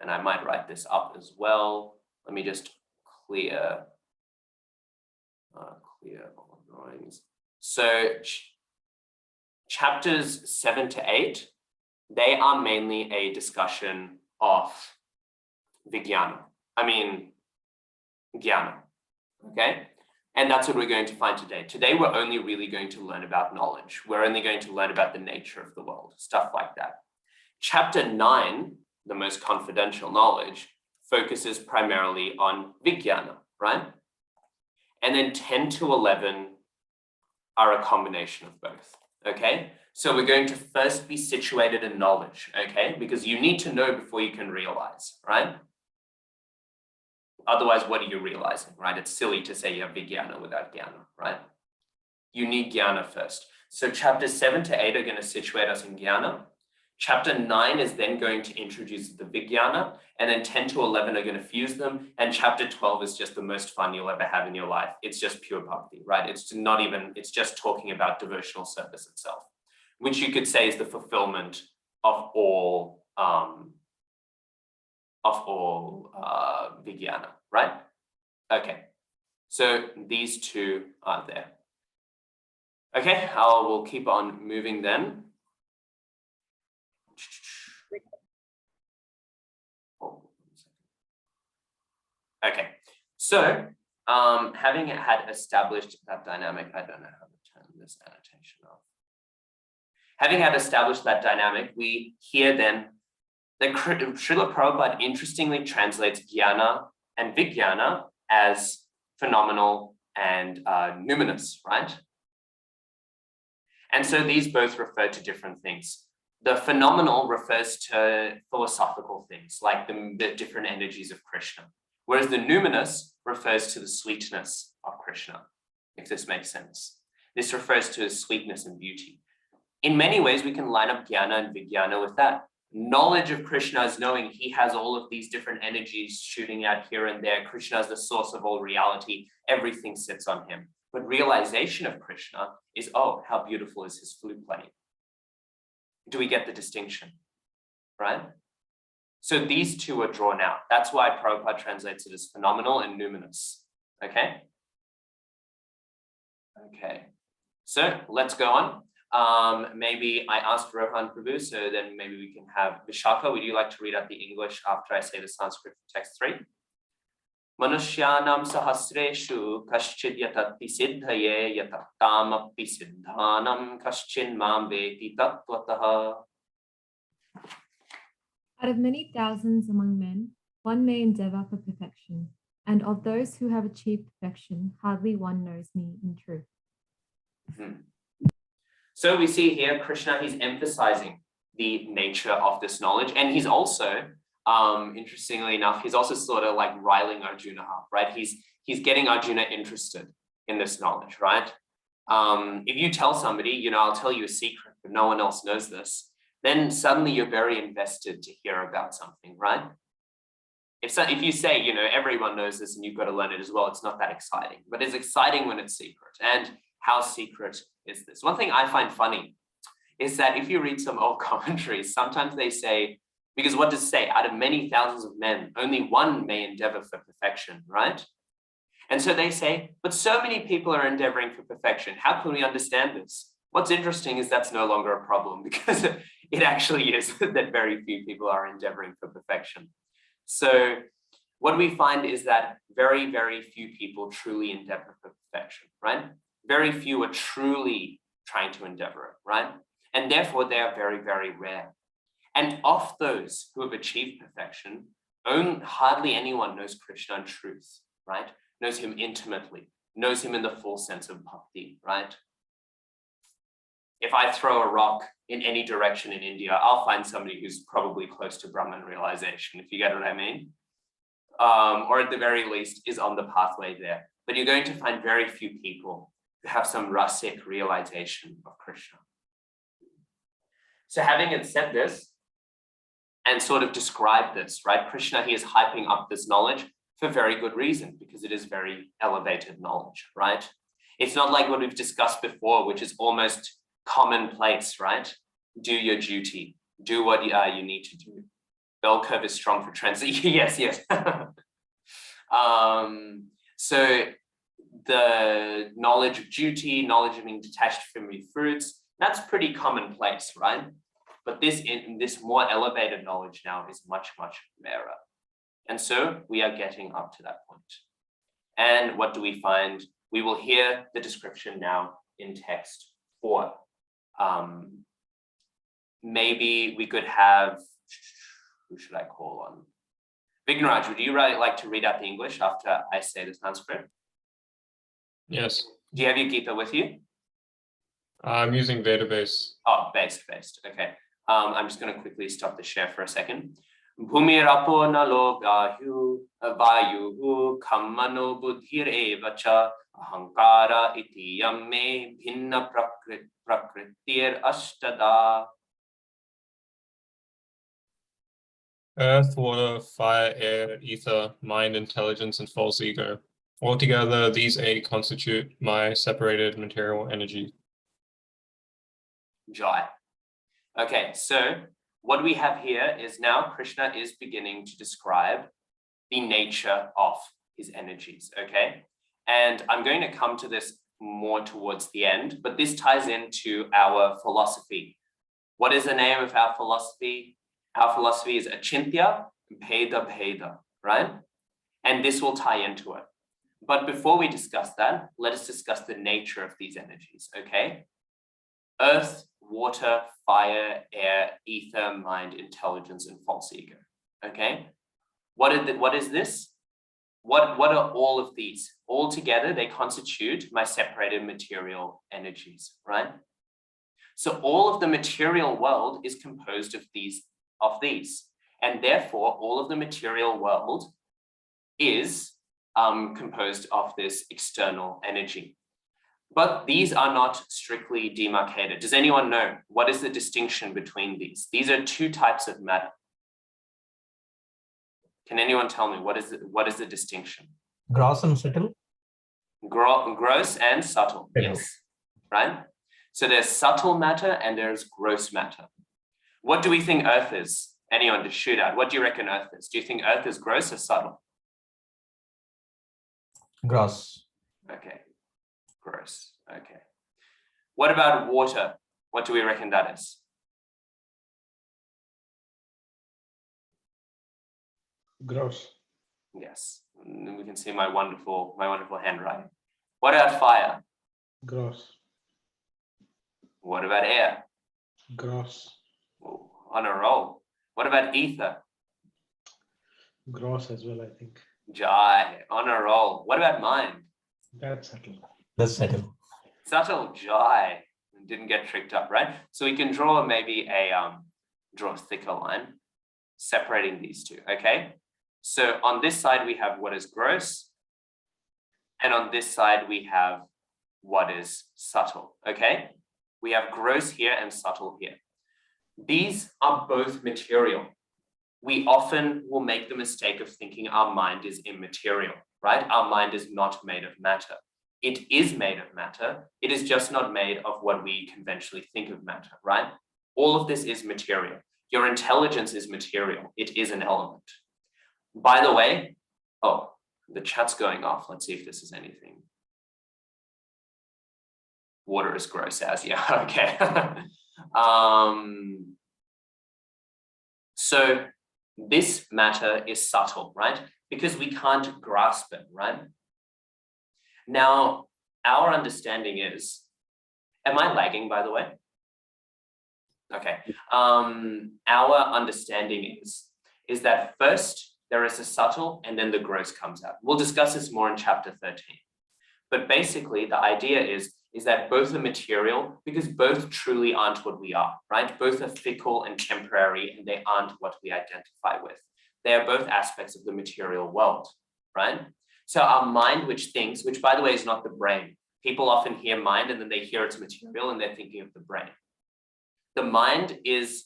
and I might write this up as well. Let me just clear all drawings. So chapters 7 to 8, they are mainly a discussion of Jnana, okay? And that's what we're going to find today. Today, we're only really going to learn about knowledge. We're only going to learn about the nature of the world, stuff like that. Chapter 9, the most confidential knowledge, focuses primarily on Vijnana, right? And then 10 to 11 are a combination of both, okay? So we're going to first be situated in knowledge, okay? Because you need to know before you can realize, right? Otherwise, what are you realizing, right? It's silly to say you have Vijnana without Jnana, right? You need Jnana first. So chapters 7 to 8 are going to situate us in Jnana. Chapter 9 is then going to introduce the Vijnana, and then 10 to 11 are going to fuse them. And chapter 12 is just the most fun you'll ever have in your life. It's just pure bhakti, right? It's just talking about devotional service itself, which you could say is the fulfillment of all Vijnana, right? Okay, so these two are there. Okay, we'll keep on moving then. Okay, so having had established that dynamic, I don't know how to turn this annotation off. Having had established that dynamic, we hear then that Srila Prabhupada interestingly translates Jnana and Vijnana as phenomenal and numinous, right? And so these both refer to different things. The phenomenal refers to philosophical things like the different energies of Krishna, whereas the numinous refers to the sweetness of Krishna, if this makes sense. This refers to his sweetness and beauty. In many ways, we can line up Jnana and Vijnana with that. Knowledge of Krishna is knowing he has all of these different energies shooting out here and there. Krishna is the source of all reality. Everything sits on him. But realization of Krishna is, oh, how beautiful is his flute playing. Do we get the distinction, right? So these two are drawn out. That's why Prabhupada translates it as phenomenal and numinous, okay? Okay, so let's go on. Maybe I asked Rohan Prabhu, so then maybe we can have Vishaka. Would you like to read out the English after I say the Sanskrit for text 3? Manushyanam sahasreshu kaschid yatati siddhaye yatattamapi siddhanam kaschin mam veti tattvataha. Out of many thousands among men, one may endeavor for perfection, and of those who have achieved perfection, hardly one knows me in truth. So we see here Krishna, he's emphasizing the nature of this knowledge, and he's also, interestingly enough, he's also sort of like riling Arjuna up, right? He's getting Arjuna interested in this knowledge, right? If you tell somebody, I'll tell you a secret, but no one else knows this, then suddenly you're very invested to hear about something, right? If you say, everyone knows this and you've got to learn it as well, it's not that exciting, but it's exciting when it's secret. And how secret is this? One thing I find funny is that if you read some old commentaries, sometimes they say, because what does it say? Out of many thousands of men, only one may endeavor for perfection, right? And so they say, but so many people are endeavoring for perfection. How can we understand this? What's interesting is that's no longer a problem, because it actually is that very few people are endeavoring for perfection. So what we find is that very, very few people truly endeavor for perfection, right? Very few are truly trying to endeavor it, right? And therefore they are very, very rare. And of those who have achieved perfection, hardly anyone knows Krishna in truth, right? Knows him intimately, knows him in the full sense of bhakti, right? If I throw a rock in any direction in India, I'll find somebody who's probably close to Brahman realization, if you get what I mean. Or at the very least is on the pathway there. But you're going to find very few people who have some rasic realization of Krishna. So having said this, and sort of described this, right? Krishna, he is hyping up this knowledge for very good reason, because it is very elevated knowledge, right? It's not like what we've discussed before, which is almost commonplace, right? Do your duty, do what you need to do. Bell curve is strong for transit. Yes. So the knowledge of duty, knowledge of being detached from your fruits, that's pretty commonplace, right? But this more elevated knowledge now is much, much rarer. And so we are getting up to that point. And what do we find? We will hear the description now in text 4. Maybe we could have, who should I call on? Vignaraj, would you like to read out the English after I say the Sanskrit? Yes. Do you have your Gita with you? I'm using database. Oh, based. Okay. I'm just going to quickly stop the share for a second. Bhumirapo nalo vayu kammano buddhir evacha ahankara iti yamme bhinna prakritir ashtada. Earth, water, fire, air, ether, mind, intelligence, and false ego. Altogether, these 8 constitute my separated material energy. Jai. Okay, so what we have here is now Krishna is beginning to describe the nature of his energies, okay? And I'm going to come to this more towards the end, but this ties into our philosophy. What is the name of our philosophy? Our philosophy is Achintya Bheda, right? And this will tie into it. But before we discuss that, let us discuss the nature of these energies, okay? Earth, water, fire, air, ether, mind, intelligence, and false ego, okay? What is this? What are all of these? All together, they constitute my separated material energies, right? So all of the material world is composed of these, and therefore all of the material world is composed of this external energy. But these are not strictly demarcated. Does anyone know what is the distinction between these? These are 2 types of matter. Can anyone tell me what is the distinction? Gross and subtle. Gross and subtle. Yes, right? So there's subtle matter and there's gross matter. What do we think Earth is? Anyone to shoot at? What do you reckon Earth is? Do you think Earth is gross or subtle? Gross. Okay, gross. Okay. What about water? What do we reckon that is? Gross. Yes, and we can see my wonderful handwriting. What about fire? Gross. What about air? Gross. Ooh, on a roll. What about ether? Gross as well, I think. Jai, on a roll. What about mind? That's subtle. That's subtle. Subtle, Jai. Didn't get tricked up, right? So we can draw maybe draw a thicker line separating these 2, okay? So on this side, we have what is gross. And on this side, we have what is subtle, okay? We have gross here and subtle here. These are both material. We often will make the mistake of thinking our mind is immaterial, right? Our mind is not made of matter. It is made of matter. It is just not made of what we conventionally think of matter, right? All of this is material. Your intelligence is material. It is an element. By the way, oh, the chat's going off. Let's see if this is anything. Water is gross as, yeah, okay. So this matter is subtle, right? Because we can't grasp it, right? Now, our understanding is Am I lagging, by the way? Okay. Our understanding is that first there is a subtle and then the gross comes out. We'll discuss this more in chapter 13. But basically the idea is that both are material because both truly aren't what we are, right? Both are fickle and temporary and they aren't what we identify with. They are both aspects of the material world, right? So our mind, which thinks, which by the way is not the brain. People often hear mind and then they hear it's material and they're thinking of the brain. The mind is,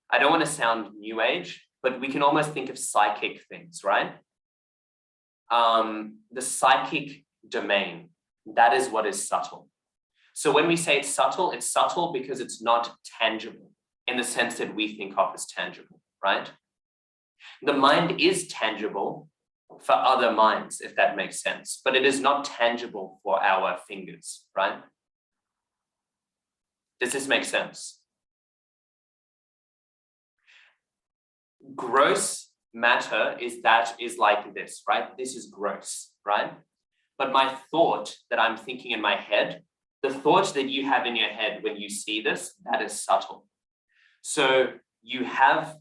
I don't want to sound new age, but we can almost think of psychic things, right? The psychic domain, that is what is subtle. So when we say it's subtle because it's not tangible in the sense that we think of as tangible, right? The mind is tangible for other minds, if that makes sense, but it is not tangible for our fingers, right? Does this make sense? Gross matter is like this, right? This is gross, right? But my thought that I'm thinking in my head, the thought that you have in your head when you see this, that is subtle. So you have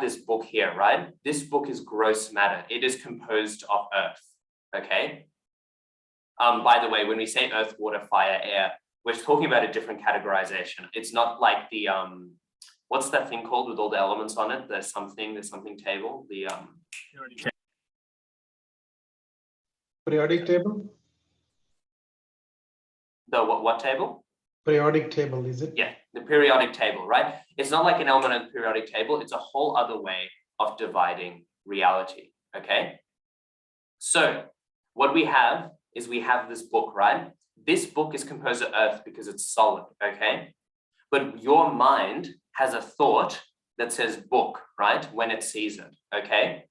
this book here, right? This book is gross matter. It is composed of earth, okay? By the way, when we say earth, water, fire, air, we're talking about a different categorization. It's not like the, what's that thing called with all the elements on it? There's something table, the Periodic table? The what table? Periodic table, is it? Yeah, the periodic table, right? It's not like an element of the periodic table. It's a whole other way of dividing reality, okay? So what we have is we have this book, right? This book is composed of earth because it's solid, okay? But your mind has a thought that says book, right? When it sees it, okay?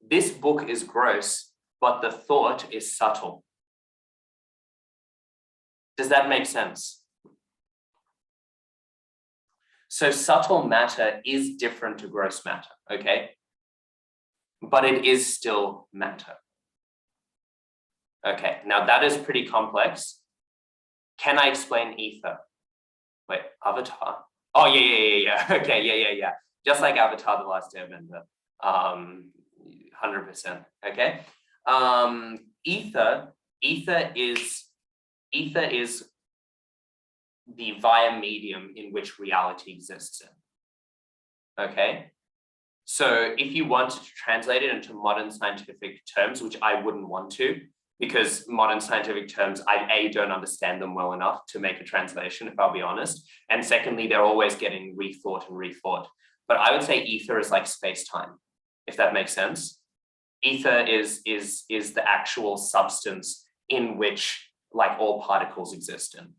This book is gross, but the thought is subtle. Does that make sense? So subtle matter is different to gross matter, okay? But it is still matter. Okay, now that is pretty complex. Can I explain ether? Wait, Avatar? Oh, yeah. Okay, yeah. Just like Avatar, The Last Airbender. 100%, okay? Ether is the via medium in which reality exists in, okay? So if you wanted to translate it into modern scientific terms, which I wouldn't want to, because modern scientific terms, I don't understand them well enough to make a translation, if I'll be honest. And secondly, they're always getting rethought. But I would say ether is like space-time, if that makes sense. Ether is the actual substance in which like all particles exist in,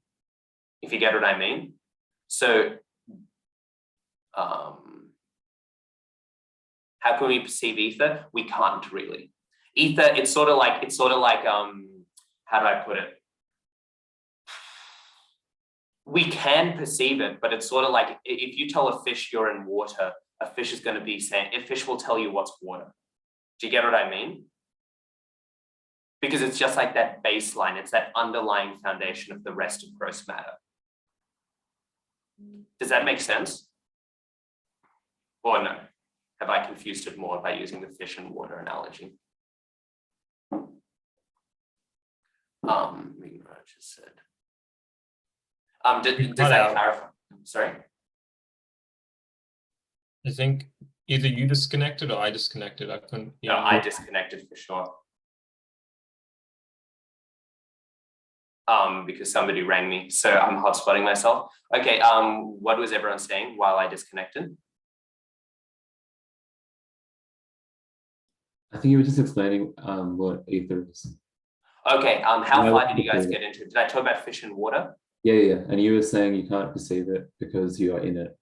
if you get what I mean. So how can we perceive ether? We can't really. Ether, it's sort of like how do I put it? We can perceive it, but it's sort of like if you tell a fish you're in water, a fish is going to be saying, a fish will tell you what's water. Do you get what I mean? Because it's just like that baseline, it's that underlying foundation of the rest of gross matter. Does that make sense? Or no? Have I confused it more by using the fish and water analogy? I just said. Does that clarify? Sorry? I think either you disconnected or I disconnected. I couldn't. No, I disconnected for sure. Because somebody rang me, so I'm hotspotting myself. Okay, what was everyone saying while I disconnected? I think you were just explaining what ether is. Okay, how far did you guys get into? Did I talk about fish and water? Yeah. And you were saying you can't perceive it because you are in it.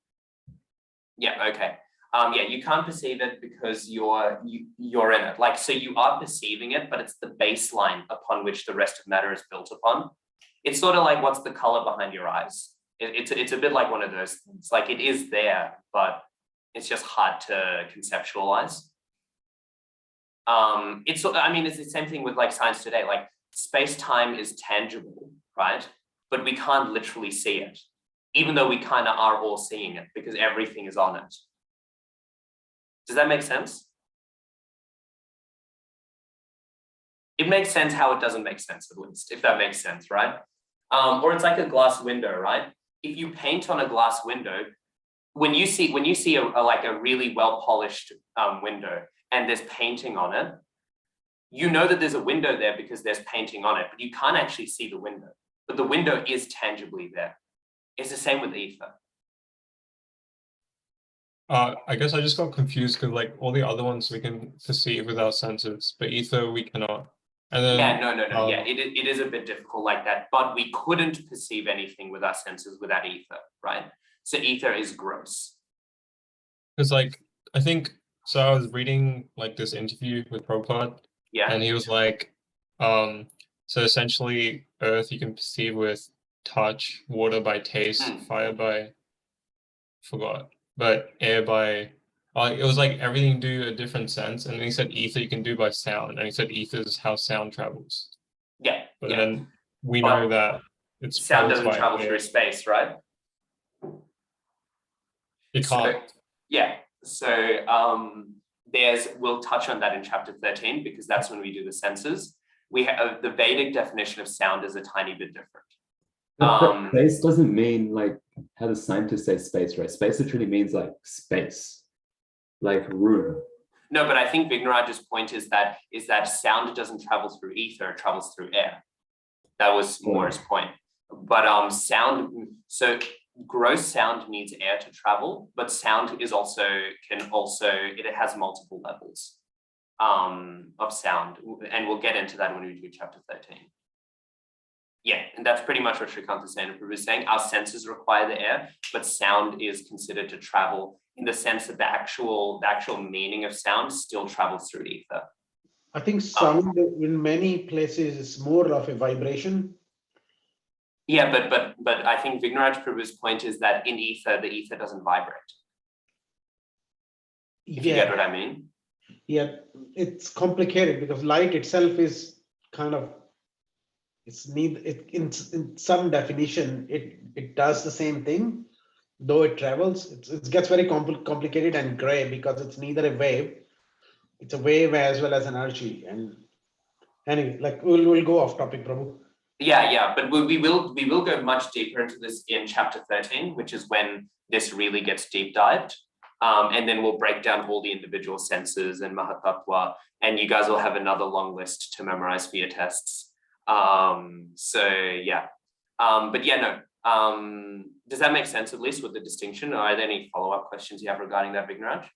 Yeah, okay. Yeah, you can't perceive it because you're in it. Like, so you are perceiving it, but it's the baseline upon which the rest of matter is built upon. It's sort of like, what's the color behind your eyes? It's a bit like one of those things. Like, it is there, but it's just hard to conceptualize. It's the same thing with like science today. Like, space-time is tangible, right? But we can't literally see it, even though we kind of are all seeing it because everything is on it. Does that make sense? It makes sense how it doesn't make sense, at least, if that makes sense, right? Or it's like a glass window, right? If you paint on a glass window, when you see like a really well-polished window and there's painting on it, you know that there's a window there because there's painting on it, but you can't actually see the window. But the window is tangibly there. It's the same with ether. I guess I just got confused because like all the other ones we can perceive with our senses, but ether we cannot. And then Yeah, no. Yeah, it is a bit difficult like that, but we couldn't perceive anything with our senses without ether, right? So ether is gross. because like I think so. I was reading like this interview with Prabhupada, Yeah. and he was like, so essentially, earth you can perceive with touch, water by taste, fire by forgot, but air by. It was like everything do a different sense, and then he said ether you can do by sound, and he said ether is how sound travels. Yeah. But yeah. then we know that it's sound doesn't by travel air. through space, right? It can't. Yeah. So we'll touch on that in chapter 13 because that's when we do the senses. We have the Vedic definition of sound is a tiny bit different. But space doesn't mean like how the scientists say space, right? Space literally means like space, like room. No, but I think Vignaraj's point is that sound doesn't travel through ether, it travels through air. That was more his point. But sound, so gross sound needs air to travel, but sound is it has multiple levels of sound, and we'll get into that when we do chapter 13. Yeah, and that's pretty much what Shrikanta Prabhu is saying. Our senses require the air, but sound is considered to travel in the sense that the actual meaning of sound still travels through ether. I think sound in many places is more of a vibration. Yeah, but I think Vignaraj Prabhu's point is that in ether, the ether doesn't vibrate. If you get what I mean. Yeah, it's complicated because light itself is kind of, in some definition, it does the same thing, though it travels. It gets very complicated and gray because it's neither a wave, it's a wave as well as energy. And anyway, like we'll go off topic, Prabhu. Yeah, but we will go much deeper into this in chapter 13, which is when this really gets deep dived. And then we'll break down all the individual senses and Mahatattva, and you guys will have another long list to memorize for your tests. Does that make sense at least with the distinction? Or are there any follow-up questions you have regarding that, Vignaraj?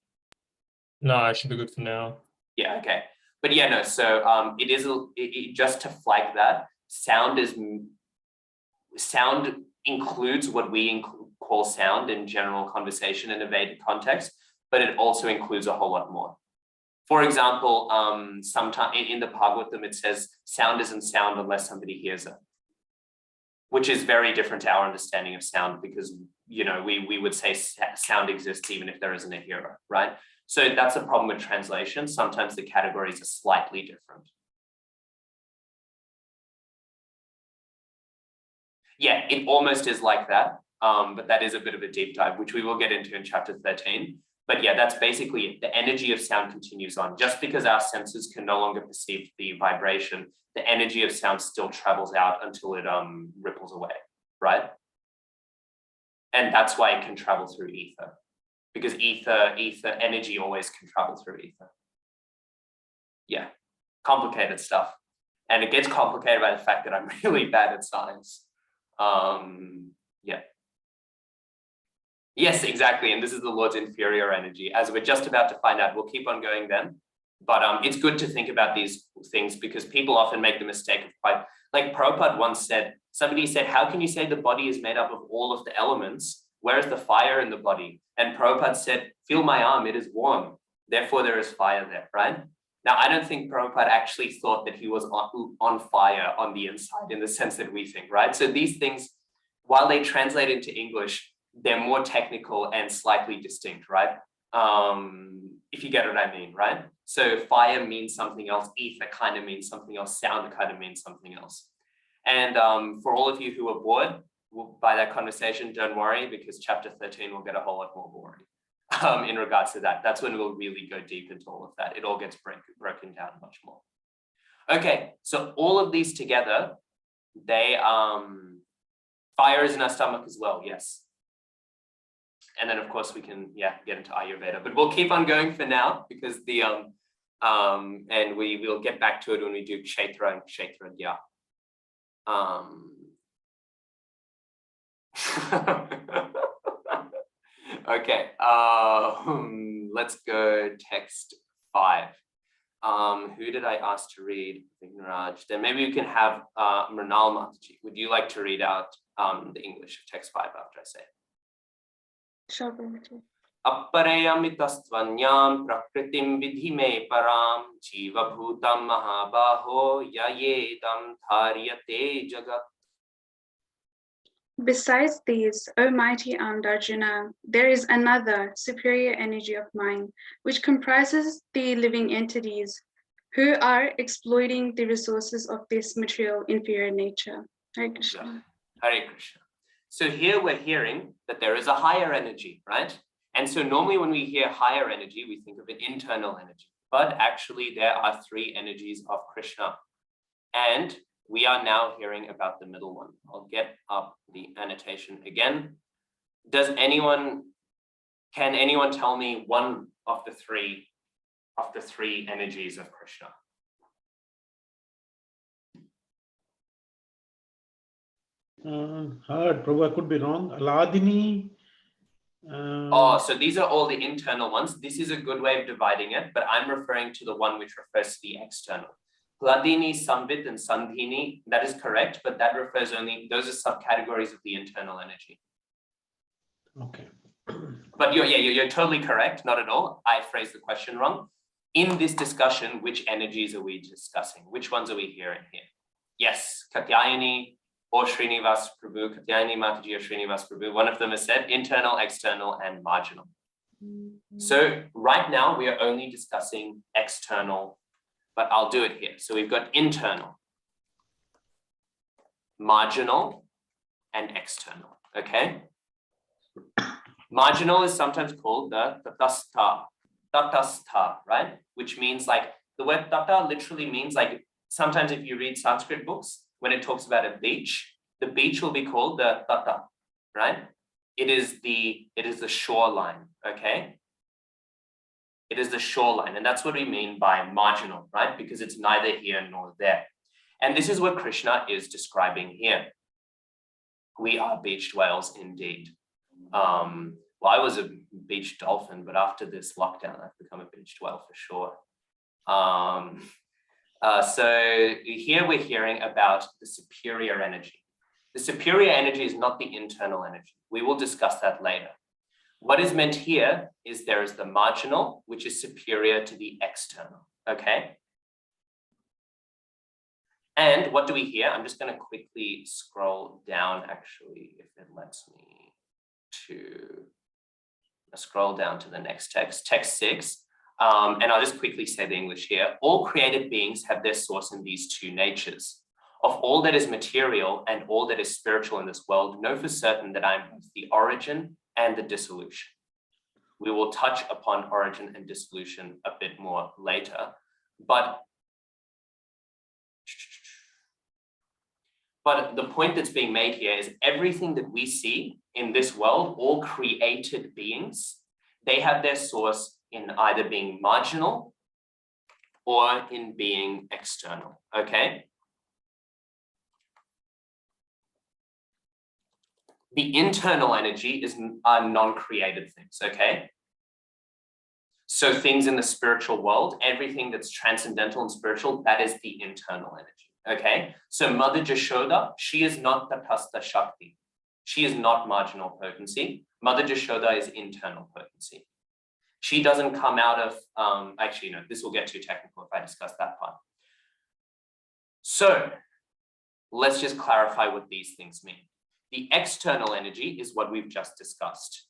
No, I should be good for now. Yeah, okay. But yeah, no, so just to flag that, sound includes what we call sound in general conversation in a Vedic context, but it also includes a whole lot more. For example, sometime in the Bhagavatam, it says sound isn't sound unless somebody hears it, which is very different to our understanding of sound because, we would say sound exists even if there isn't a hearer, right? So that's a problem with translation. Sometimes the categories are slightly different. Yeah, it almost is like that, but that is a bit of a deep dive, which we will get into in chapter 13. But yeah, that's basically it. The energy of sound continues on. Just because our senses can no longer perceive the vibration, the energy of sound still travels out until it ripples away, right? And that's why it can travel through ether, because ether energy always can travel through ether. Yeah, complicated stuff. And it gets complicated by the fact that I'm really bad at science. Yeah. Yes, exactly. And this is the Lord's inferior energy. As we're just about to find out, we'll keep on going then. But it's good to think about these things because people often make the mistake of like Prabhupada once said, somebody said, how can you say the body is made up of all of the elements? Where is the fire in the body? And Prabhupada said, feel my arm, it is warm. Therefore, there is fire there, right? Now, I don't think Prabhupada actually thought that he was on fire on the inside in the sense that we think, right? So these things, while they translate into English, they're more technical and slightly distinct, right? If you get what I mean, right? So fire means something else, ether kind of means something else, sound kind of means something else. And for all of you who are bored by that conversation, don't worry, because chapter 13 will get a whole lot more boring in regards to that. That's when we'll really go deep into all of that. It all gets broken down much more. Okay, so all of these together, they fire is in our stomach as well, yes. And then of course we can get into Ayurveda, but we'll keep on going for now because the and we will get back to it when we do Kshetra and Kshetragya. Okay, let's go text 5. Who did I ask to read? Raj. Then maybe we can have Mrinal Mataji. Would you like to read out the English of text 5 after I say it? Sure, Prabhuji. Apparayamitastvanyam prakritim vidhime param jiva bhutam mahabaho yayedam dharyate jagat. Besides these, O mighty armed Arjuna, there is another superior energy of mind, which comprises the living entities who are exploiting the resources of this material inferior nature. Hare Krishna. Hare Krishna. So here we're hearing that there is a higher energy, right? And so normally when we hear higher energy, we think of an internal energy, but actually there are 3 energies of Krishna. And we are now hearing about the middle one. I'll get up the annotation again. Can anyone tell me one of the three energies of Krishna? Heard, Prabhu, I could be wrong. Aladini. So these are all the internal ones. This is a good way of dividing it, but I'm referring to the one which refers to the external. Hladini, Samvit, and Sandhini, that is correct, but that refers only, those are subcategories of the internal energy. Okay. But you're totally correct, not at all. I phrased the question wrong. In this discussion, which energies are we discussing? Which ones are we hearing here? Yes, Katyayani or Srinivas Prabhu, Katyayani Mataji or Srinivas Prabhu, one of them has said internal, external, and marginal. So right now we are only discussing external, but I'll do it here. So we've got internal, marginal, and external, okay? Marginal is sometimes called the tatastha, right? Which means like, the word tata literally means like, sometimes if you read Sanskrit books, when it talks about a beach, the beach will be called the tata, right? It is the shoreline, okay? It is the shoreline, and that's what we mean by marginal, right? Because it's neither here nor there. And this is what Krishna is describing here. We are beached whales indeed. Well, I was a beached dolphin, but after this lockdown, I've become a beached whale for sure. So here we're hearing about the superior energy. The superior energy is not the internal energy. We will discuss that later. What is meant here is there is the marginal, which is superior to the external, okay? And what do we hear? I'm just going to quickly scroll down, actually, if it lets me to scroll down to the next text, text 6. And I'll just quickly say the English here. All created beings have their source in these 2 natures. Of all that is material and all that is spiritual in this world, know for certain that I am both the origin and the dissolution. We will touch upon origin and dissolution a bit more later, but the point that's being made here is everything that we see in this world, all created beings, they have their source in either being marginal or in being external, okay? The internal energy are non-created things, okay? So things in the spiritual world, everything that's transcendental and spiritual, that is the internal energy, okay? So Mother Jashoda, she is not Tatastha Shakti. She is not marginal potency. Mother Jashoda is internal potency. She doesn't come out of, actually, no, this will get too technical if I discuss that part. So let's just clarify what these things mean. The external energy is what we've just discussed,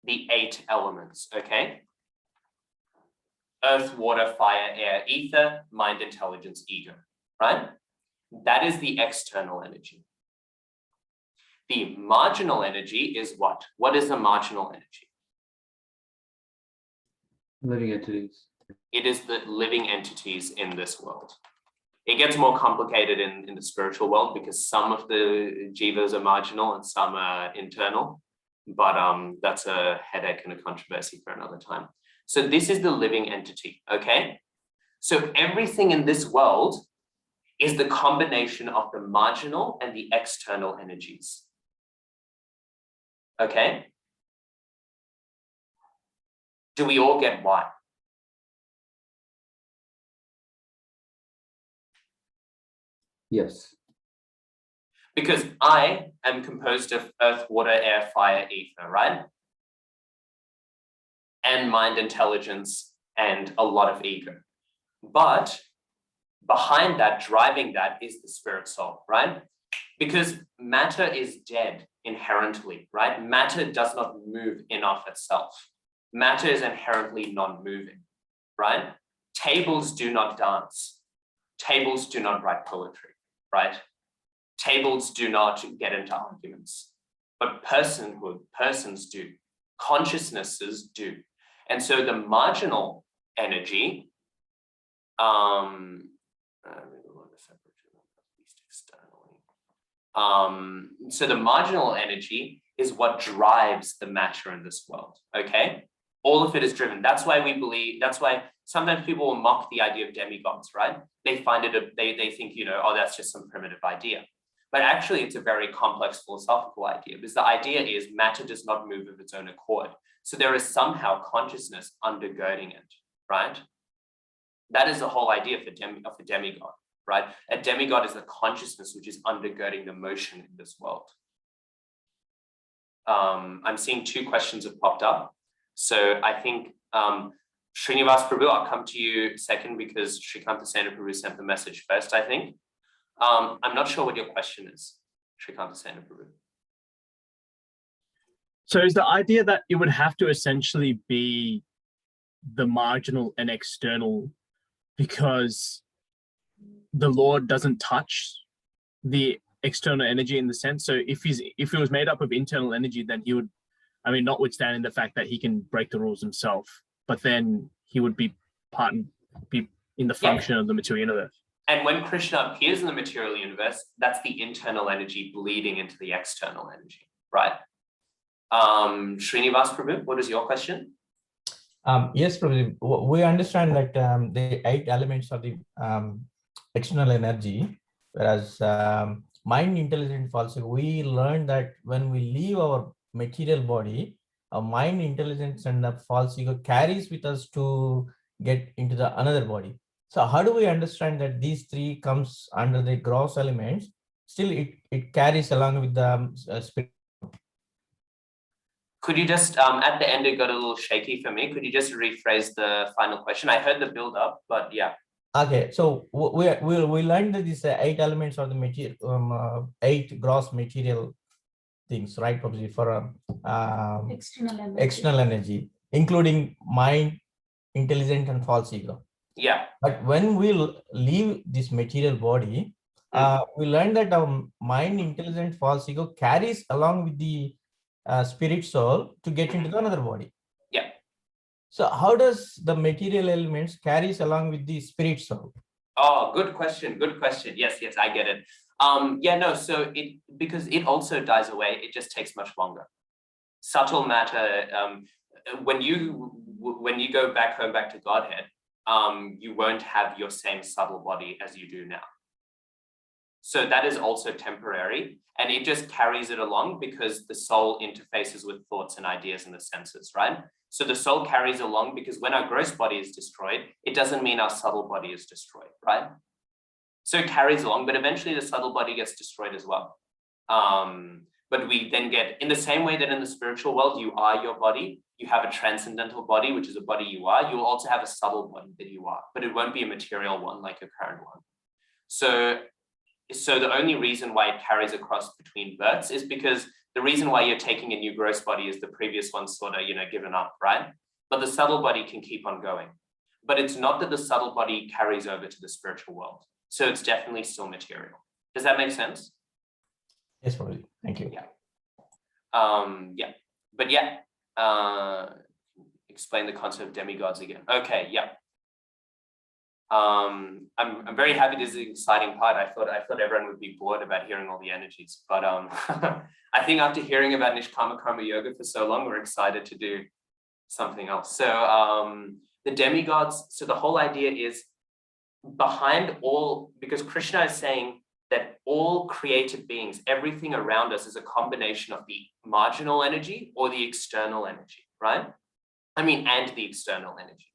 the 8 elements, okay? Earth, water, fire, air, ether, mind, intelligence, ego, right? That is the external energy. The marginal energy is what? What is the marginal energy? Living entities. It is the living entities in this world. It gets more complicated in the spiritual world because some of the jivas are marginal and some are internal, but that's a headache and a controversy for another time. So this is the living entity, okay? So everything in this world is the combination of the marginal and the external energies, okay? Do we all get why? Yes. Because I am composed of earth, water, air, fire, ether, right? And mind, intelligence, and a lot of ego. But behind that, driving that is the spirit soul, right? Because matter is dead inherently, right? Matter does not move in of itself. Matter is inherently non-moving, right? Tables do not dance. Tables do not write poetry, right? Tables do not get into arguments, but persons do. Consciousnesses do. And so the marginal energy, so the marginal energy is what drives the matter in this world, okay? All of it is driven. That's why we believe, that's why sometimes people will mock the idea of demigods, right? They find it, they think, you know, oh, that's just some primitive idea. But actually it's a very complex philosophical idea because the idea is matter does not move of its own accord. So there is somehow consciousness undergirding it, right? That is the whole idea of a demigod, right? A demigod is the consciousness which is undergirding the motion in this world. I'm seeing 2 questions have popped up. So I think Srinivas Prabhu, I'll come to you second because Shrikanta Sena Prabhu sent the message first, I think. I'm not sure what your question is, Shrikanta Sena Prabhu. So is the idea that it would have to essentially be the marginal and external because the Lord doesn't touch the external energy in the sense? So if it was made up of internal energy, then he would, I mean, notwithstanding the fact that he can break the rules himself, but then he would be in the function of the material universe. And when Krishna appears in the material universe, that's the internal energy bleeding into the external energy, right? Srinivas Prabhu, what is your question? Yes, Prabhu. We understand that the 8 elements of the external energy, whereas mind, intelligent, false ego, we learned that when we leave our material body, our mind, intelligence, and the false ego carries with us to get into the another body. So how do we understand that these 3 comes under the gross elements? Still, it carries along with the spirit. Could you just, at the end, it got a little shaky for me. Could you just rephrase the final question? I heard the build up, but yeah. Okay, so we learned that these 8 elements of the material, 8 gross material things, right? Probably for external energy, including mind, intelligent, and false ego. Yeah. But when we leave this material body, we learn that our mind, intelligent, false ego carries along with the spirit soul to get into another body. Yeah. So how does the material elements carries along with the spirit soul? Oh, good question. Good question. Yes, I get it. Yeah, no, so because it also dies away, it just takes much longer. Subtle matter, when you go back home, back to Godhead, you won't have your same subtle body as you do now. So that is also temporary, and it just carries it along because the soul interfaces with thoughts and ideas and the senses, right? So the soul carries along because when our gross body is destroyed, it doesn't mean our subtle body is destroyed, right? So it carries along, but eventually the subtle body gets destroyed as well. But we then get, in the same way that in the spiritual world, you are your body, you have a transcendental body, which is a body you are, you will also have a subtle body that you are, but it won't be a material one like your current one. So the only reason why it carries across between births is because the reason why you're taking a new gross body is the previous one sort of, given up, right? But the subtle body can keep on going. But it's not that the subtle body carries over to the spiritual world. So it's definitely still material. Does that make sense? Yes, Prabhuji. Thank you. Yeah. Yeah. But yeah, explain the concept of demigods again. Okay, yeah. I'm very happy. This is the exciting part. I thought everyone would be bored about hearing all the energies, but I think after hearing about Nishkama Karma Yoga for so long, we're excited to do something else. So the demigods, so the whole idea is behind all, because Krishna is saying that all created beings, everything around us is a combination of the marginal energy or the external energy, right? I mean, and the external energy.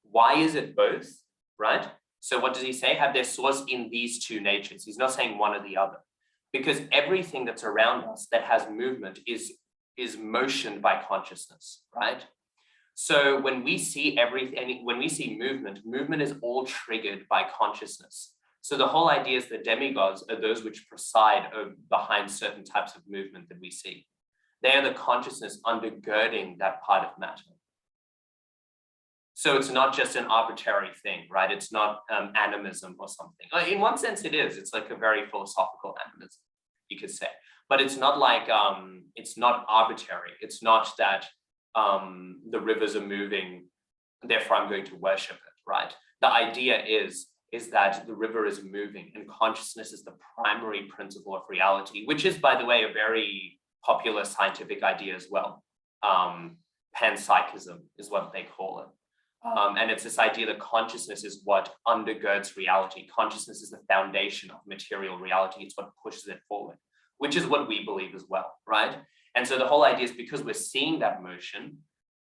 Why is it both, right? So what does he say? Have their source in these two natures. He's not saying one or the other, because everything that's around us that has movement is motioned by consciousness, right? So when we see everything, when we see movement, movement is all triggered by consciousness. So the whole idea is the demigods are those which preside behind certain types of movement that we see. They are the consciousness undergirding that part of matter. So it's not just an arbitrary thing, right? It's not animism or something. In one sense it is. It's like a very philosophical animism, you could say. But it's not like, it's not arbitrary. It's not that the rivers are moving, therefore I'm going to worship it, right? The idea is that the river is moving and consciousness is the primary principle of reality, which is, by the way, a very popular scientific idea as well. Panpsychism is what they call it. And it's this idea that consciousness is what undergirds reality. Consciousness is the foundation of material reality. It's what pushes it forward, which is what we believe as well, right? And so the whole idea is because we're seeing that motion,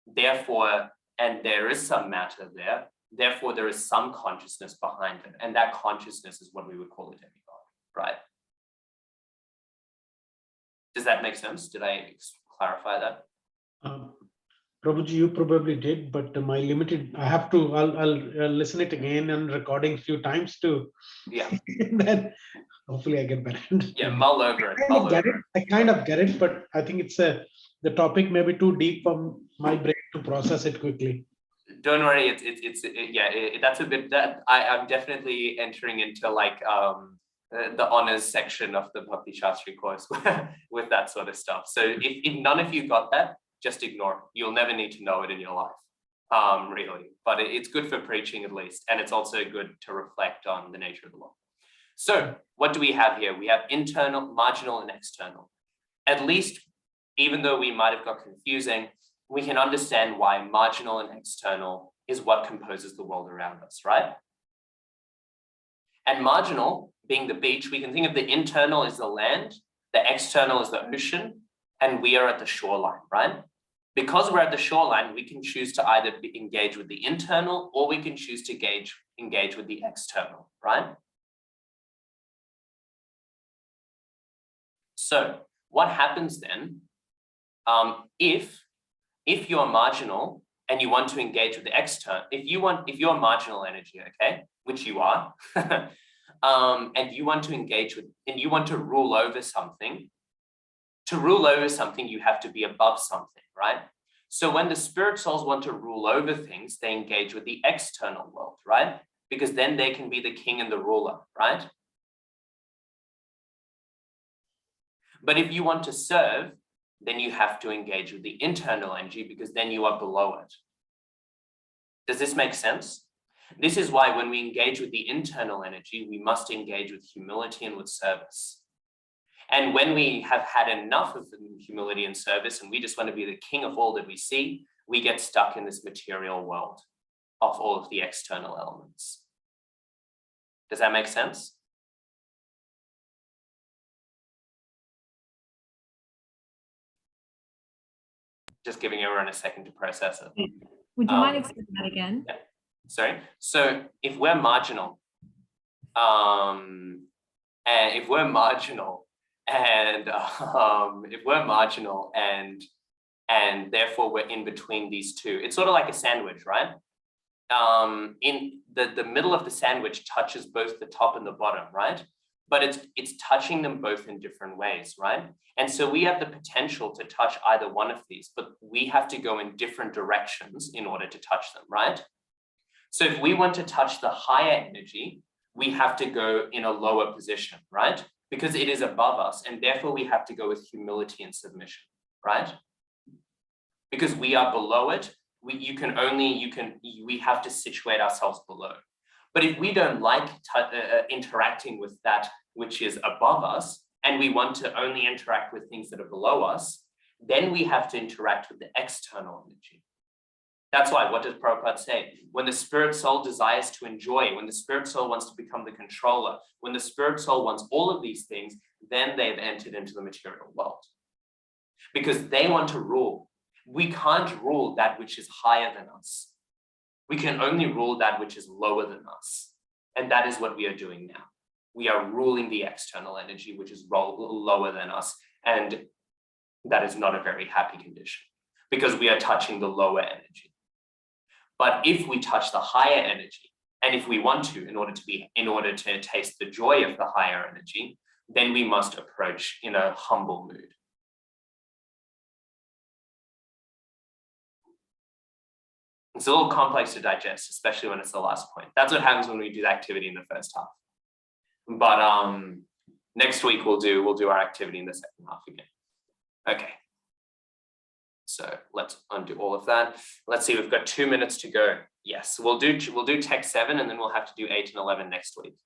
therefore, and there is some matter there, therefore there is some consciousness behind it. And that consciousness is what we would call a demigod, right? Does that make sense? Did I clarify that? Prabhuji, you probably did, but my limited, I'll listen it again and recording a few times too. Yeah. Then hopefully I get better. Yeah, mull over it. I kind of get it, but I think it's the topic may be too deep for my brain to process it quickly. Don't worry, that's a bit that I'm definitely entering into like the honors section of the Bhakti-śāstrī course with that sort of stuff. So if none of you got that, just ignore it. You'll never need to know it in your life, really. But it's good for preaching at least, and it's also good to reflect on the nature of the law. So what do we have here? We have internal, marginal, and external. At least, even though we might have got confusing, we can understand why marginal and external is what composes the world around us, right? And marginal, being the beach, we can think of the internal as the land, the external as the ocean, and we are at the shoreline, right? Because we're at the shoreline, we can choose to either engage with the internal or we can choose to engage with the external, right? So what happens then if you're marginal and you want to engage with the external, if you're marginal energy, okay, which you are, and you want to engage with, and you want to rule over something, to rule over something, you have to be above something, right? So when the spirit souls want to rule over things, they engage with the external world, right? Because then they can be the king and the ruler, right? But if you want to serve, then you have to engage with the internal energy because then you are below it. Does this make sense? This is why when we engage with the internal energy, we must engage with humility and with service. And when we have had enough of humility and service and we just want to be the king of all that we see, we get stuck in this material world of all of the external elements. Does that make sense? Just giving everyone a second to process it. Would you mind explaining that again? Yeah. Sorry. So if we're marginal, and if we're marginal and therefore we're in between these two, it's sort of like a sandwich, right? In the middle of the sandwich touches both the top and the bottom, right? But it's touching them both in different ways, right? And so we have the potential to touch either one of these, but we have to go in different directions in order to touch them, right? So if we want to touch the higher energy, we have to go in a lower position, right? Because it is above us, and therefore we have to go with humility and submission, right? Because we are below it, we have to situate ourselves below. But if we don't like interacting with that which is above us, and we want to only interact with things that are below us, then we have to interact with the external energy. That's why, what does Prabhupada say? When the spirit soul desires to enjoy, when the spirit soul wants to become the controller, when the spirit soul wants all of these things, then they've entered into the material world. Because they want to rule. We can't rule that which is higher than us. We can only rule that which is lower than us. And that is what we are doing now. We are ruling the external energy, which is lower than us. And that is not a very happy condition, because we are touching the lower energy. But if we touch the higher energy, and if we want to, in order to taste the joy of the higher energy, then we must approach in a humble mood. It's a little complex to digest, especially when it's the last point. That's what happens when we do the activity in the first half. But next week we'll do our activity in the second half again. Okay. So let's undo all of that. Let's see, we've got 2 minutes to go. Yes, we'll do text 7, and then we'll have to do 8 and 11 next week.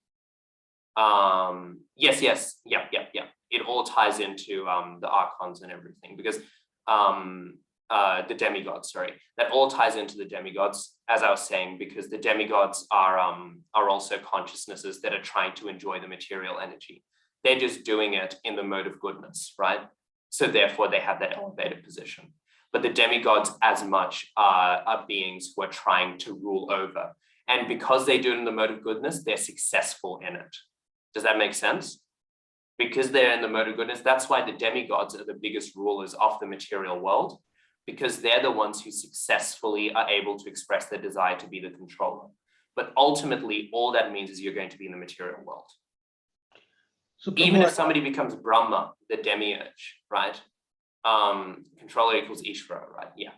Yes. It all ties into the archons and everything, because the demigods, sorry, that all ties into the demigods, as I was saying, because the demigods are also consciousnesses that are trying to enjoy the material energy. They're just doing it in the mode of goodness, right? So therefore they have that elevated position. But the demigods as much are beings who are trying to rule over. And because they do it in the mode of goodness, they're successful in it. Does that make sense? Because they're in the mode of goodness, that's why the demigods are the biggest rulers of the material world, because they're the ones who successfully are able to express their desire to be the controller. But ultimately, all that means is you're going to be in the material world. So even if somebody becomes Brahma, the demiurge, right? Controller equals Ishvara, right? Yeah.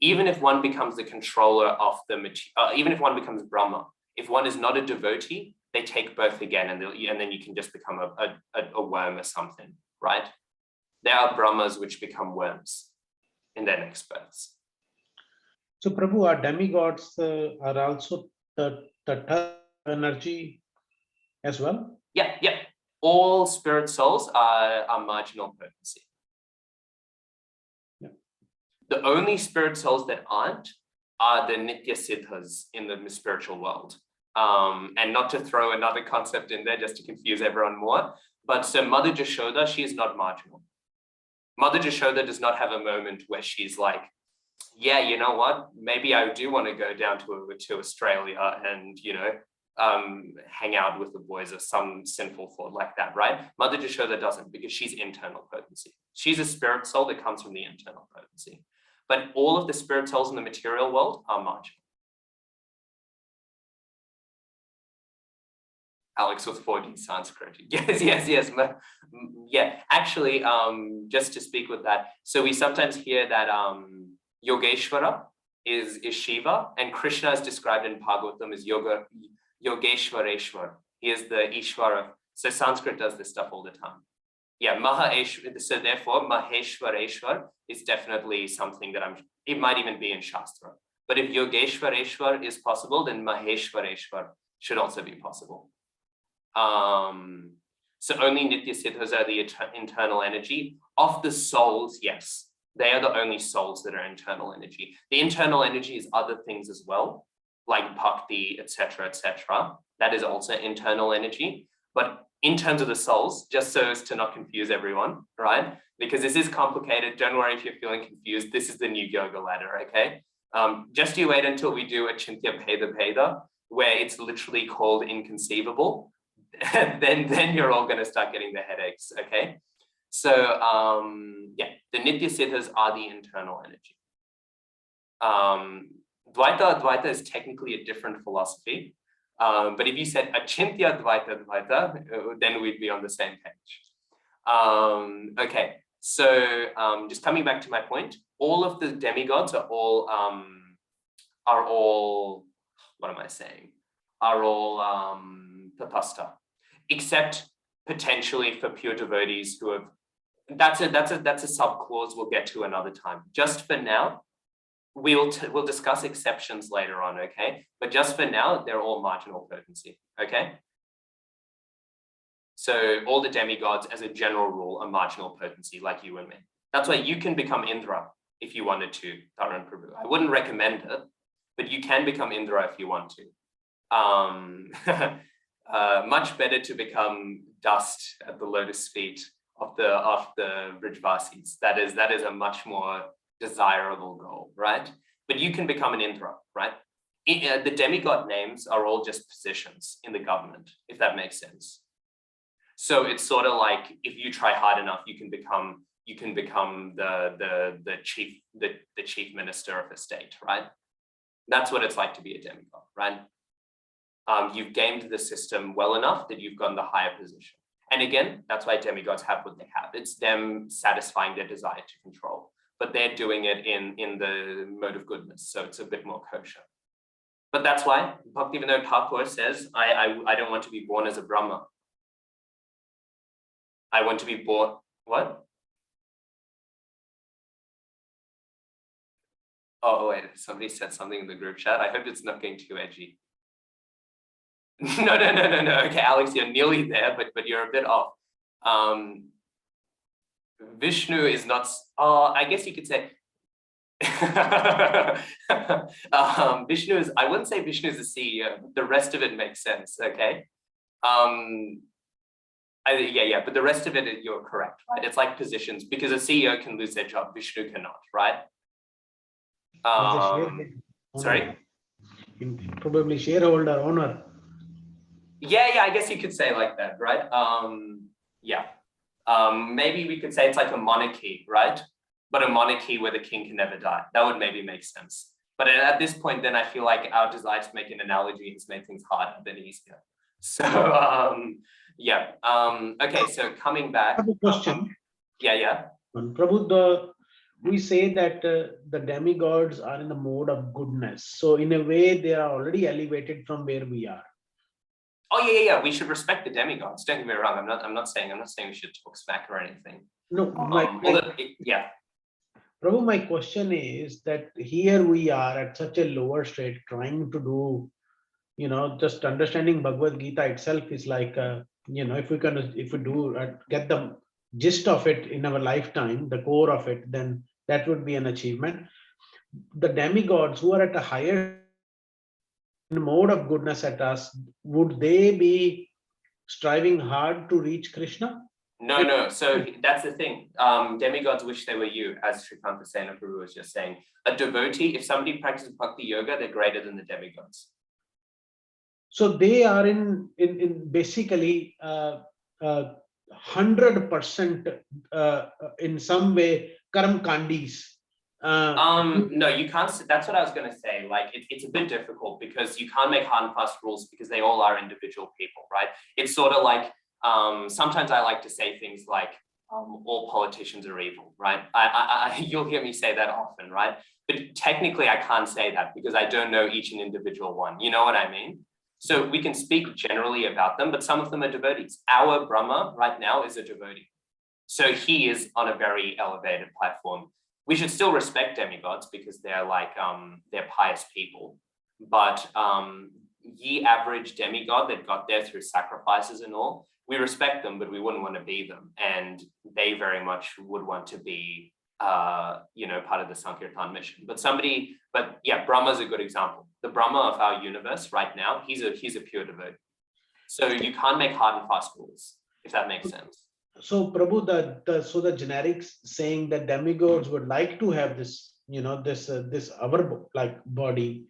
Even if one becomes the controller of the even if one becomes Brahma, if one is not a devotee, they take birth again, and then you can just become a worm or something, right? There are Brahmas which become worms in their next births. So Prabhu, our demigods are also the third energy as well? Yeah. All spirit souls are marginal potency. Yeah. The only spirit souls that aren't are the Nitya Siddhas in the spiritual world. And not to throw another concept in there just to confuse everyone more, but so Mother Jashoda, she is not marginal. Mother Jashoda does not have a moment where she's like, yeah, you know what? Maybe I do want to go down to Australia and, hang out with the boys, or some sinful thought like that, right? Mother Jashoda doesn't, because she's internal potency. She's a spirit soul that comes from the internal potency. But all of the spirit souls in the material world are marginal. Alex with 4D Sanskrit. Yes. Yeah, actually, just to speak with that. So we sometimes hear that Yogeshwara is Shiva, and Krishna is described in Bhagavatam as Yogeshwareshwar. He is the Ishvara. So Sanskrit does this stuff all the time. Yeah, so therefore Maheshwareshwar is definitely something that it might even be in Shastra. But if Yogeshwareshwar is possible, then Maheshwareshwar should also be possible. So only Nitya Siddhas are the internal energy. Of the souls, yes, they are the only souls that are internal energy. The internal energy is other things as well, like bhakti, etc., etc. That is also internal energy. But in terms of the souls, just so as to not confuse everyone, right? Because this is complicated. Don't worry if you're feeling confused. This is the new yoga ladder, okay? Just you wait until we do a Chintya Bheda, where it's literally called inconceivable. then you're all going to start getting the headaches, okay? So yeah, the Nitya Siddhas are the internal energy. Dvaita is technically a different philosophy, but if you said Achintya Dvaita, then we'd be on the same page. Okay, so just coming back to my point, all of the demigods are all what am I saying? are all tapasta, except potentially for pure devotees who have. That's a sub clause we'll get to another time. Just for now, we'll discuss exceptions later on, okay? But just for now, they're all marginal potency, okay? So all the demigods, as a general rule, are marginal potency, like you and me. That's why you can become Indra if you wanted to, Dharan Prabhu. I wouldn't recommend it, but you can become Indra if you want to. Much better to become dust at the lotus feet of the Brijvasis. That is a much more desirable goal, right? But you can become an Indra, right? The demigod names are all just positions in the government, if that makes sense. So it's sort of like if you try hard enough, you can become the chief minister of a state, right? That's what it's like to be a demigod, right? You've gamed the system well enough that you've gotten the higher position. And again, that's why demigods have what they have. It's them satisfying their desire to control, but they're doing it in the mode of goodness. So it's a bit more kosher. But that's why Bhaktivinoda Thakur says, I don't want to be born as a Brahma. I want to be born, what? Oh, wait, somebody said something in the group chat. I hope it's not getting too edgy. No. Okay, Alex, you're nearly there, but you're a bit off. Vishnu is not, I guess you could say, Vishnu is, I wouldn't say Vishnu is the CEO, but the rest of it makes sense, okay? But the rest of it, you're correct, right? It's like positions, because a CEO can lose their job, Vishnu cannot, right? Sorry? Probably shareholder owner. Yeah, I guess you could say like that, right? Maybe we could say it's like a monarchy, right? But a monarchy where the king can never die. That would maybe make sense. But at this point, then I feel like our desire to make an analogy has made things harder than easier. So, okay, so coming back. I have a question. Prabhu, we say that the demigods are in the mode of goodness. So in a way, they are already elevated from where we are. Oh yeah. We should respect the demigods. Don't get me wrong. I'm not saying we should talk smack or anything. No, Prabhu, my question is that here we are at such a lower state, trying to do, just understanding Bhagavad-gītā itself is like, if we get the gist of it in our lifetime, the core of it, then that would be an achievement. The demigods who are at a higher mode of goodness at us, would they be striving hard to reach Krishna? No. So that's the thing. Demigods wish they were you, as Shrikanta Sena Prabhu was just saying. A devotee, if somebody practices bhakti yoga, they're greater than the demigods. So they are in basically 100% in some way karam kandis. No, you can't. That's what I was going to say. Like, it's a bit difficult because you can't make hard and fast rules because they all are individual people, right? It's sort of like, sometimes I like to say things like, all politicians are evil, right? You'll hear me say that often, right? But technically I can't say that because I don't know each and individual one. You know what I mean? So we can speak generally about them, but some of them are devotees. Our Brahma right now is a devotee. So he is on a very elevated platform. We should still respect demigods because they're like, they're pious people. But ye average demigod that got there through sacrifices and all, we respect them, but we wouldn't want to be them. And they very much would want to be, part of the Sankirtan mission. But Brahma's a good example. The Brahma of our universe right now, he's a pure devotee. So you can't make hard and fast rules, if that makes sense. So Prabhu, the generics saying that demigods would like to have this, this our like body,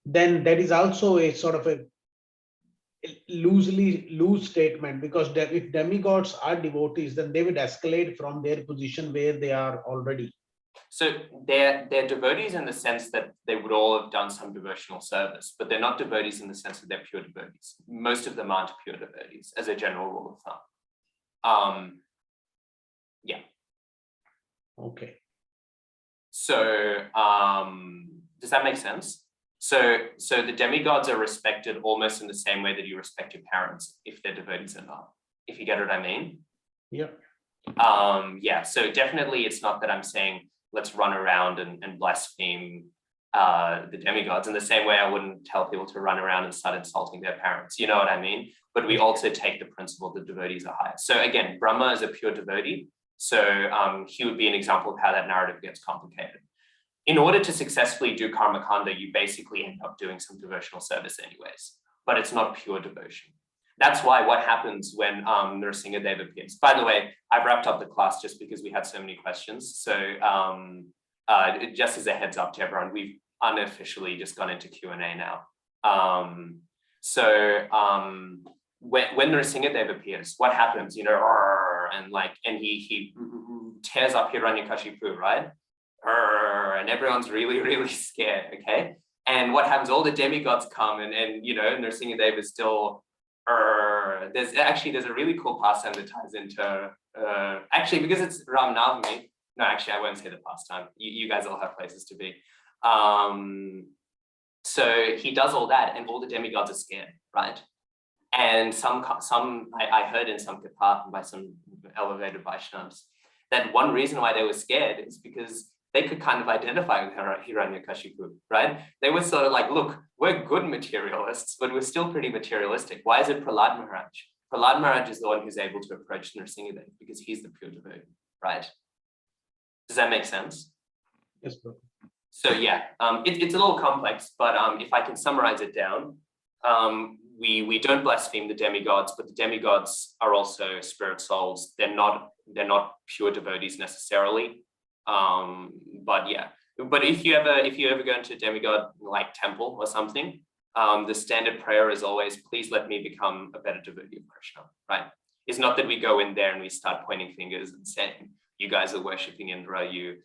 then that is also a sort of a loose statement, because if demigods are devotees, then they would escalate from their position where they are already. So they're devotees in the sense that they would all have done some devotional service, but they're not devotees in the sense that they're pure devotees. Most of them aren't pure devotees, as a general rule of thumb. Okay. So does that make sense? So the demigods are respected almost in the same way that you respect your parents if they're devotees or not, if you get what I mean. Yeah. Yeah, so definitely it's not that I'm saying let's run around and blaspheme the demigods in the same way I wouldn't tell people to run around and start insulting their parents, you know what I mean? But we also take the principle that devotees are higher. So again, Brahma is a pure devotee. So he would be an example of how that narrative gets complicated. In order to successfully do karma kanda, you basically end up doing some devotional service anyways, but it's not pure devotion. That's why what happens when Nrsingadeva appears. By the way, I've wrapped up the class just because we had so many questions. So just as a heads up to everyone, we've unofficially just gone into Q&A now. When Nrsingadeva appears, what happens? You know, and he tears up Hiranyakashipu, right? And everyone's really, really scared, okay? And what happens? All the demigods come and you know, Nrsingadeva is still, there's a really cool pastime that ties into, actually, because it's Ram Navami. No, actually, I won't say the pastime. You guys all have places to be. So he does all that and all the demigods are scared, right? And I heard in some Katha by some elevated Vaishnavas that one reason why they were scared is because they could kind of identify with Hiranyakashipu, right? They were sort of like, look, we're good materialists, but we're still pretty materialistic. Why is it Prahlad Maharaj? Prahlad Maharaj is the one who's able to approach Nrsingadeva because he's the pure devotee, right? Does that make sense? Yes, bro. So yeah, it's a little complex, but if I can summarize it down, we don't blaspheme the demigods, but the demigods are also spirit souls. They're not pure devotees necessarily. But yeah, but if you ever go into a demigod like temple or something, the standard prayer is always, please let me become a better devotee of Krishna, right? It's not that we go in there and we start pointing fingers and saying, you guys are worshipping Indra, you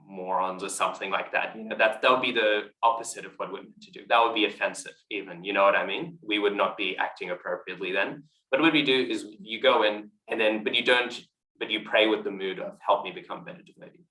morons or something like that. You know, that would be the opposite of what we're meant to do. That would be offensive even, you know what I mean? We would not be acting appropriately then. But what we do is you go in and then, but you pray with the mood of help me become better devotee.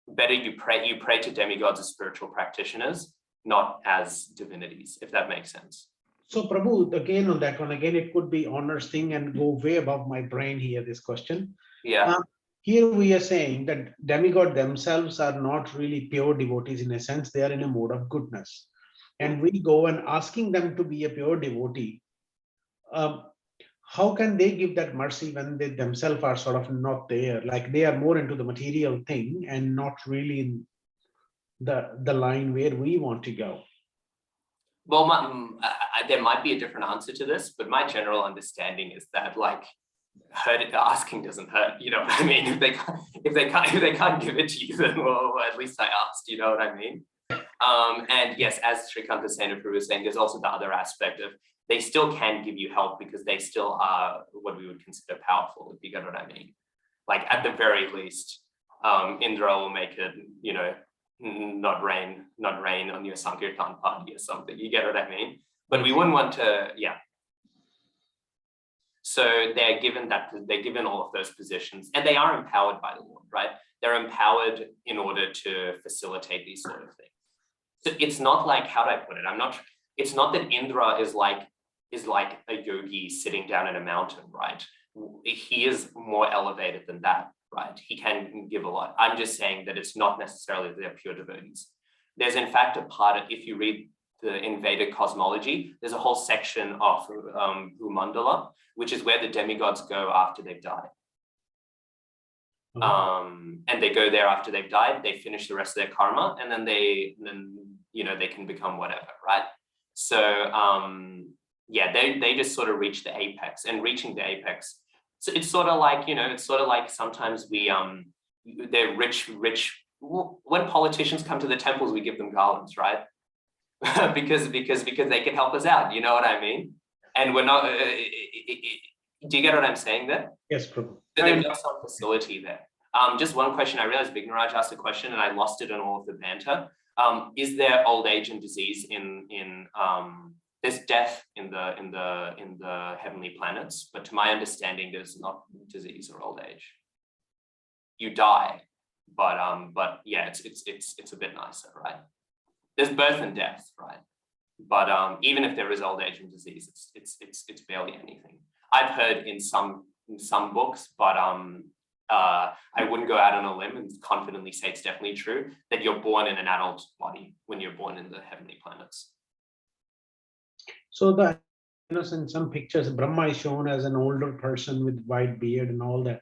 Better you pray to demigods as spiritual practitioners, not as divinities, if that makes sense. So Prabhu, again on that one, again, it could be honors thing and go way above my brain here, this question. Yeah. Here we are saying that demigod themselves are not really pure devotees in a sense, they are in a mode of goodness. And we go and asking them to be a pure devotee. How can they give that mercy when they themselves are sort of not there? Like they are more into the material thing and not really in the line where we want to go. Well, there might be a different answer to this, but my general understanding is that like asking doesn't hurt, you know what I mean? If they can't give it to you, then well, at least I asked, you know what I mean? And yes, as Srikanta Senapu was saying, there's also the other aspect of they still can give you help because they still are what we would consider powerful, if you get what I mean. Like at the very least, Indra will make it, you know, not rain on your Sankirtan party or something, you get what I mean? But we wouldn't want to, yeah. So they're given all of those positions and they are empowered by the Lord, right? They're empowered in order to facilitate these sort of things. So it's not like, how do I put it? It's not that Indra is like a yogi sitting down in a mountain, right? He is more elevated than that, right? He can give a lot. I'm just saying that it's not necessarily that they're pure devotees. There's in fact a part, if you read in Vedic cosmology, there's a whole section of Bhumandala, which is where the demigods go after they've died. And they go there after they've died, they finish the rest of their karma, and then they can become whatever, right? So yeah, they just sort of reach the apex, and reaching the apex. So it's sort of like, you know, it's sort of like sometimes they're rich. When politicians come to the temples, we give them garlands, right? because they can help us out, you know what I mean? And we're not, do you get what I'm saying there? Yes, Prabhu. They've got some facility there. Just one question, I realized Vigneraj asked a question and I lost it in all of the banter. Is there old age and disease there's death in the heavenly planets, but to my understanding, there's not disease or old age. You die, but yeah, it's a bit nicer, right? There's birth and death, right? But even if there is old age and disease, it's barely anything. I've heard in some books, but I wouldn't go out on a limb and confidently say it's definitely true that you're born in an adult body when you're born in the heavenly planets. So that, in some pictures, Brahma is shown as an older person with white beard and all that.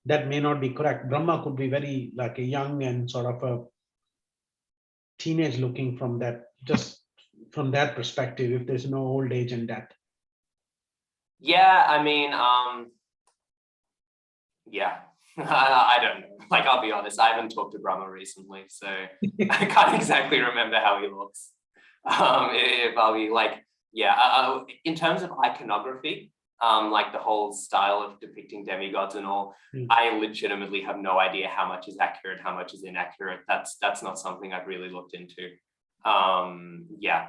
That may not be correct. Brahma could be very like a young and sort of a teenage looking from that, just from that perspective, if there's no old age and death. Yeah, I mean, yeah, I don't know. Like, I'll be honest, I haven't talked to Brahma recently, so I can't exactly remember how he looks. If I'll be like, yeah, in terms of iconography, like the whole style of depicting demigods and all, I legitimately have no idea how much is accurate, how much is inaccurate. That's not something I've really looked into. Yeah.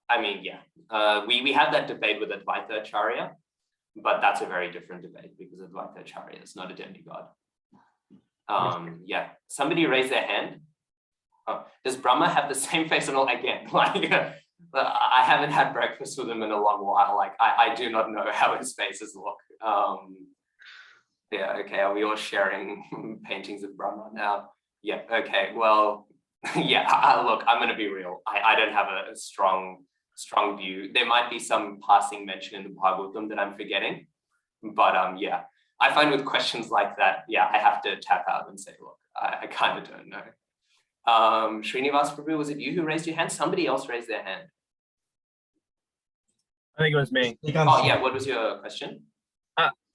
I mean, yeah, we have that debate with Advaita Acharya, but that's a very different debate because Advaita Acharya is not a demigod. Yeah, somebody raised their hand. Oh, does Brahma have the same face and all? Again, like, I haven't had breakfast with him in a long while. Like, I do not know how his faces look. Yeah, okay, are we all sharing paintings of Brahma now? Yeah, okay, well, yeah, look, I'm gonna be real. I don't have a strong view. There might be some passing mention in the Bhagavatam that I'm forgetting, but yeah, I find with questions like that, yeah, I have to tap out and say, look, I kind of don't know. Srinivas Prabhu, was it you who raised your hand? Somebody else raised their hand. I think it was me. Oh yeah, what was your question?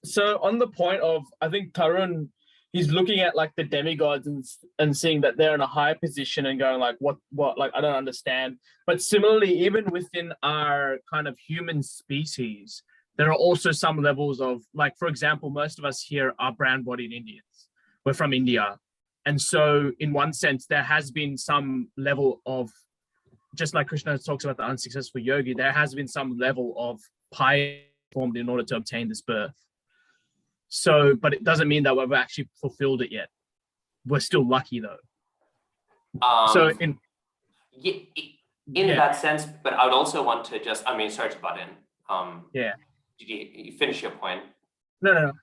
So on the point of, I think Tarun, he's looking at like the demigods and seeing that they're in a higher position and going like, what, like, I don't understand. But similarly, even within our kind of human species, there are also some levels of, like, for example, most of us here are brown-bodied Indians. We're from India. And so in one sense, there has been some level of, just like Krishna talks about the unsuccessful yogi, there has been some level of piety formed in order to obtain this birth. So, but it doesn't mean that we've actually fulfilled it yet. We're still lucky though. So in that sense, but I would also want to just, I mean, sorry to butt in. Yeah. Did you finish your point? No.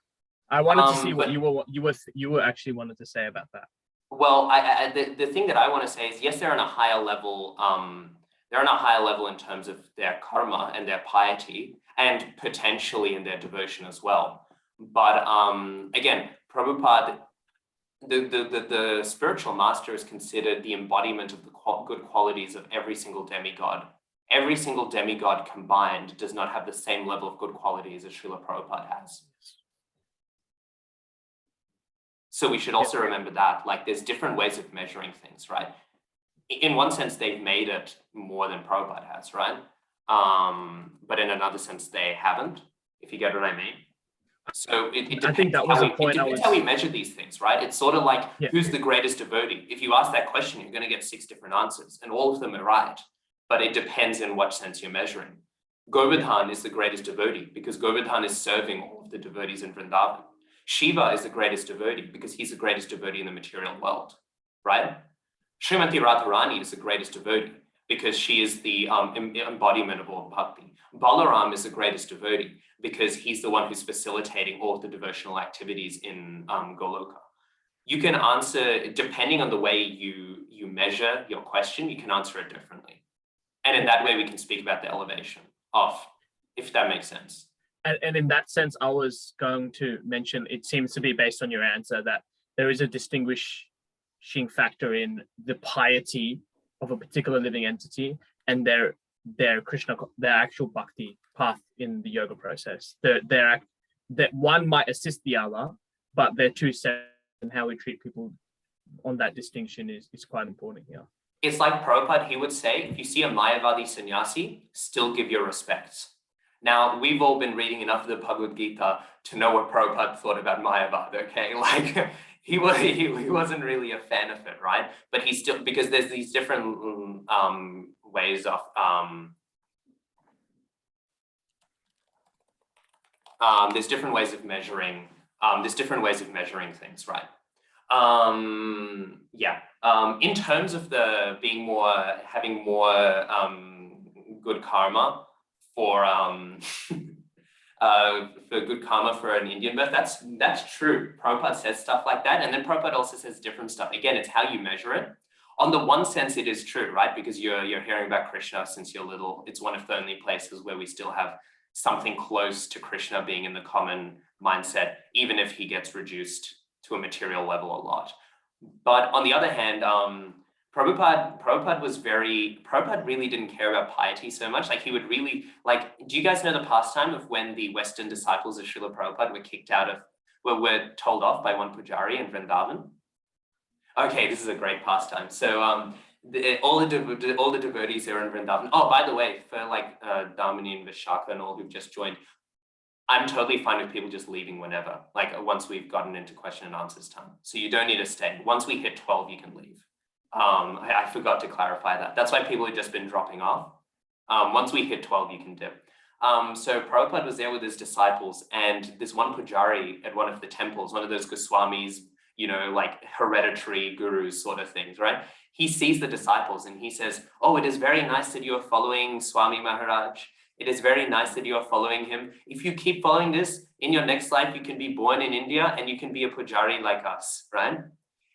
I wanted to see what you were actually wanted to say about that. Well, the thing that I want to say is, yes, they're on a higher level. They're on a higher level in terms of their karma and their piety, and potentially in their devotion as well. But again, Prabhupada, the spiritual master is considered the embodiment of the good qualities of every single demigod. Every single demigod combined does not have the same level of good qualities as Srila Prabhupada has. So we should also remember that, like, there's different ways of measuring things, right? In one sense, they've made it more than Prabhupada has, right? But in another sense, they haven't, if you get what I mean. So it depends. I think that was the point. It depends how we measure these things, right? It's sort of like, who's the greatest devotee? If you ask that question, you're going to get 6 different answers, and all of them are right. But it depends in what sense you're measuring. Govardhan is the greatest devotee because Govardhan is serving all of the devotees in Vrindavan. Shiva is the greatest devotee because he's the greatest devotee in the material world, right? Srimati Radharani is the greatest devotee because she is the embodiment of all bhakti. Balaram is the greatest devotee because he's the one who's facilitating all of the devotional activities in Goloka. You can answer, depending on the way you measure your question, you can answer it differently. And in that way, we can speak about the elevation of, if that makes sense. And in that sense, I was going to mention, it seems to be based on your answer that there is a distinguishing factor in the piety of a particular living entity and their Krishna, their actual bhakti path in the yoga process. That one might assist the other, but they're two separate, and how we treat people on that distinction is quite important here. It's like Prabhupada, he would say, if you see a Mayavadi sannyasi, still give your respects. Now, we've all been reading enough of the Bhagavad-gītā to know what Prabhupada thought about Mayavad, okay? Like, he wasn't really a fan of it, right? But he still, because there's these different ways of, there's different ways of measuring things, right? Yeah. In terms of the having more good karma for good karma for an Indian birth, that's true. Prabhupada says stuff like that, and then Prabhupada also says different stuff. Again, it's how you measure it. On the one sense, it is true, right? Because you're hearing about Krishna since you're little. It's one of the only places where we still have something close to Krishna being in the common mindset, even if he gets reduced to a material level a lot. But on the other hand, Prabhupada really didn't care about piety so much. Like he would really, do you guys know the pastime of when the Western disciples of Srila Prabhupada were told off by one pujari in Vrindavan? Okay, this is a great pastime. So all the devotees there in Vrindavan. Oh, by the way, for Damini and Vishaka and all who've just joined, I'm totally fine with people just leaving whenever, once we've gotten into question and answers time. So you don't need to stay. Once we hit 12, you can leave. I forgot to clarify that. That's why people have just been dropping off. Once we hit 12, you can dip. So Prabhupada was there with his disciples, and this one pujari at one of the temples, one of those Goswamis, hereditary gurus sort of things, right? He sees the disciples and he says, "Oh, it is very nice that you are following Swami Maharaj. It is very nice that you are following him. If you keep following this, in your next life, you can be born in India and you can be a pujari like us," right?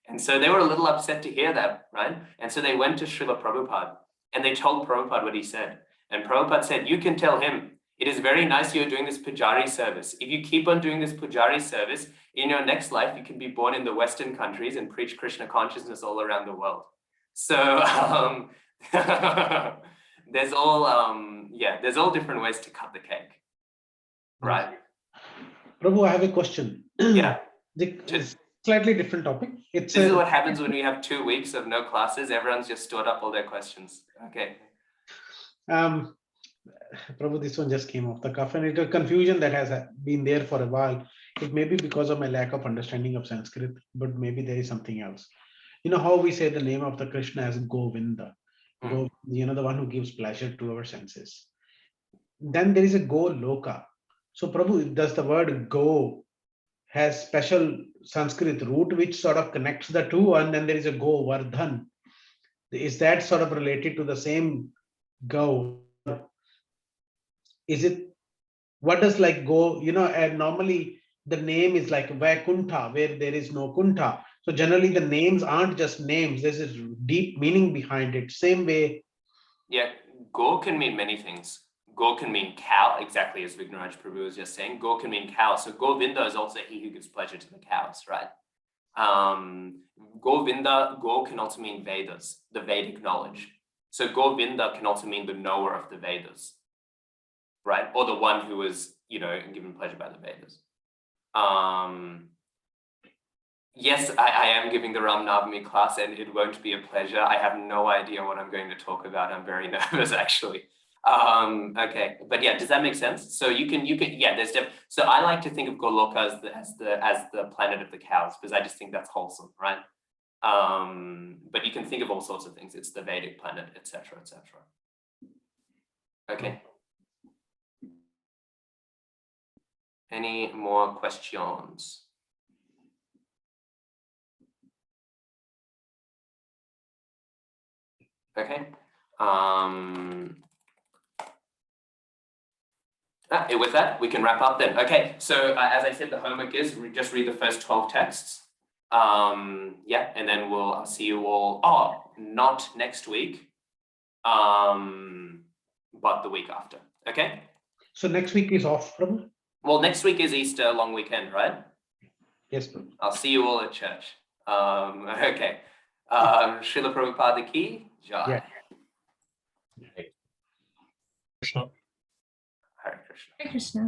And so they were a little upset to hear that, right? And so they went to Srila Prabhupada and they told Prabhupada what he said. And Prabhupada said, "You can tell him, it is very nice you're doing this pujari service. If you keep on doing this pujari service, in your next life, you can be born in the Western countries and preach Krishna consciousness all around the world." So there's all different ways to cut the cake, right? Prabhu, I have a question. Yeah. It's slightly different topic. This is what happens when we have 2 weeks of no classes. Everyone's just stored up all their questions. Okay. Prabhu, this one just came off the cuff, and it's a confusion that has been there for a while. It may be because of my lack of understanding of Sanskrit, but maybe there is something else. You know how we say the name of the Krishna as Govinda, the one who gives pleasure to our senses. Then there is a Go Loka. So Prabhu, does the word Go has special Sanskrit root which sort of connects the two, and then there is a Go Vardhan? Is that sort of related to the same Go? Is it, what does go, and normally the name is like Vaikuntha, where there is no Kuntha. So generally the names aren't just names, there's a deep meaning behind it. Same way. Yeah, Go can mean many things. Go can mean cow, exactly as Vigneraj Prabhu was just saying. Go can mean cow. So Govinda is also he who gives pleasure to the cows, right? Govinda, Go can also mean Vedas, the Vedic knowledge. So Govinda can also mean the knower of the Vedas, right? Or the one who is, given pleasure by the Vedas. Yes, I am giving the Ram Navami class, and it won't be a pleasure. I have no idea what I'm going to talk about. I'm very nervous, actually. Okay, but yeah, does that make sense? So you can, yeah. So I like to think of Goloka as the planet of the cows, because I just think that's wholesome, right? But you can think of all sorts of things. It's the Vedic planet, etc., etc. Okay. Any more questions? Okay. With that, we can wrap up then. Okay, so as I said, the homework is just read the first 12 texts. Yeah, and then I'll see you all. Oh, not next week, but the week after. Okay. So next week is off, Prabhu? Well, next week is Easter long weekend, right? Yes, Prabhu. I'll see you all at church. Okay. Srila Prabhupada ki jai. Yeah. Krishna. Hare Krishna. Hare Krishna.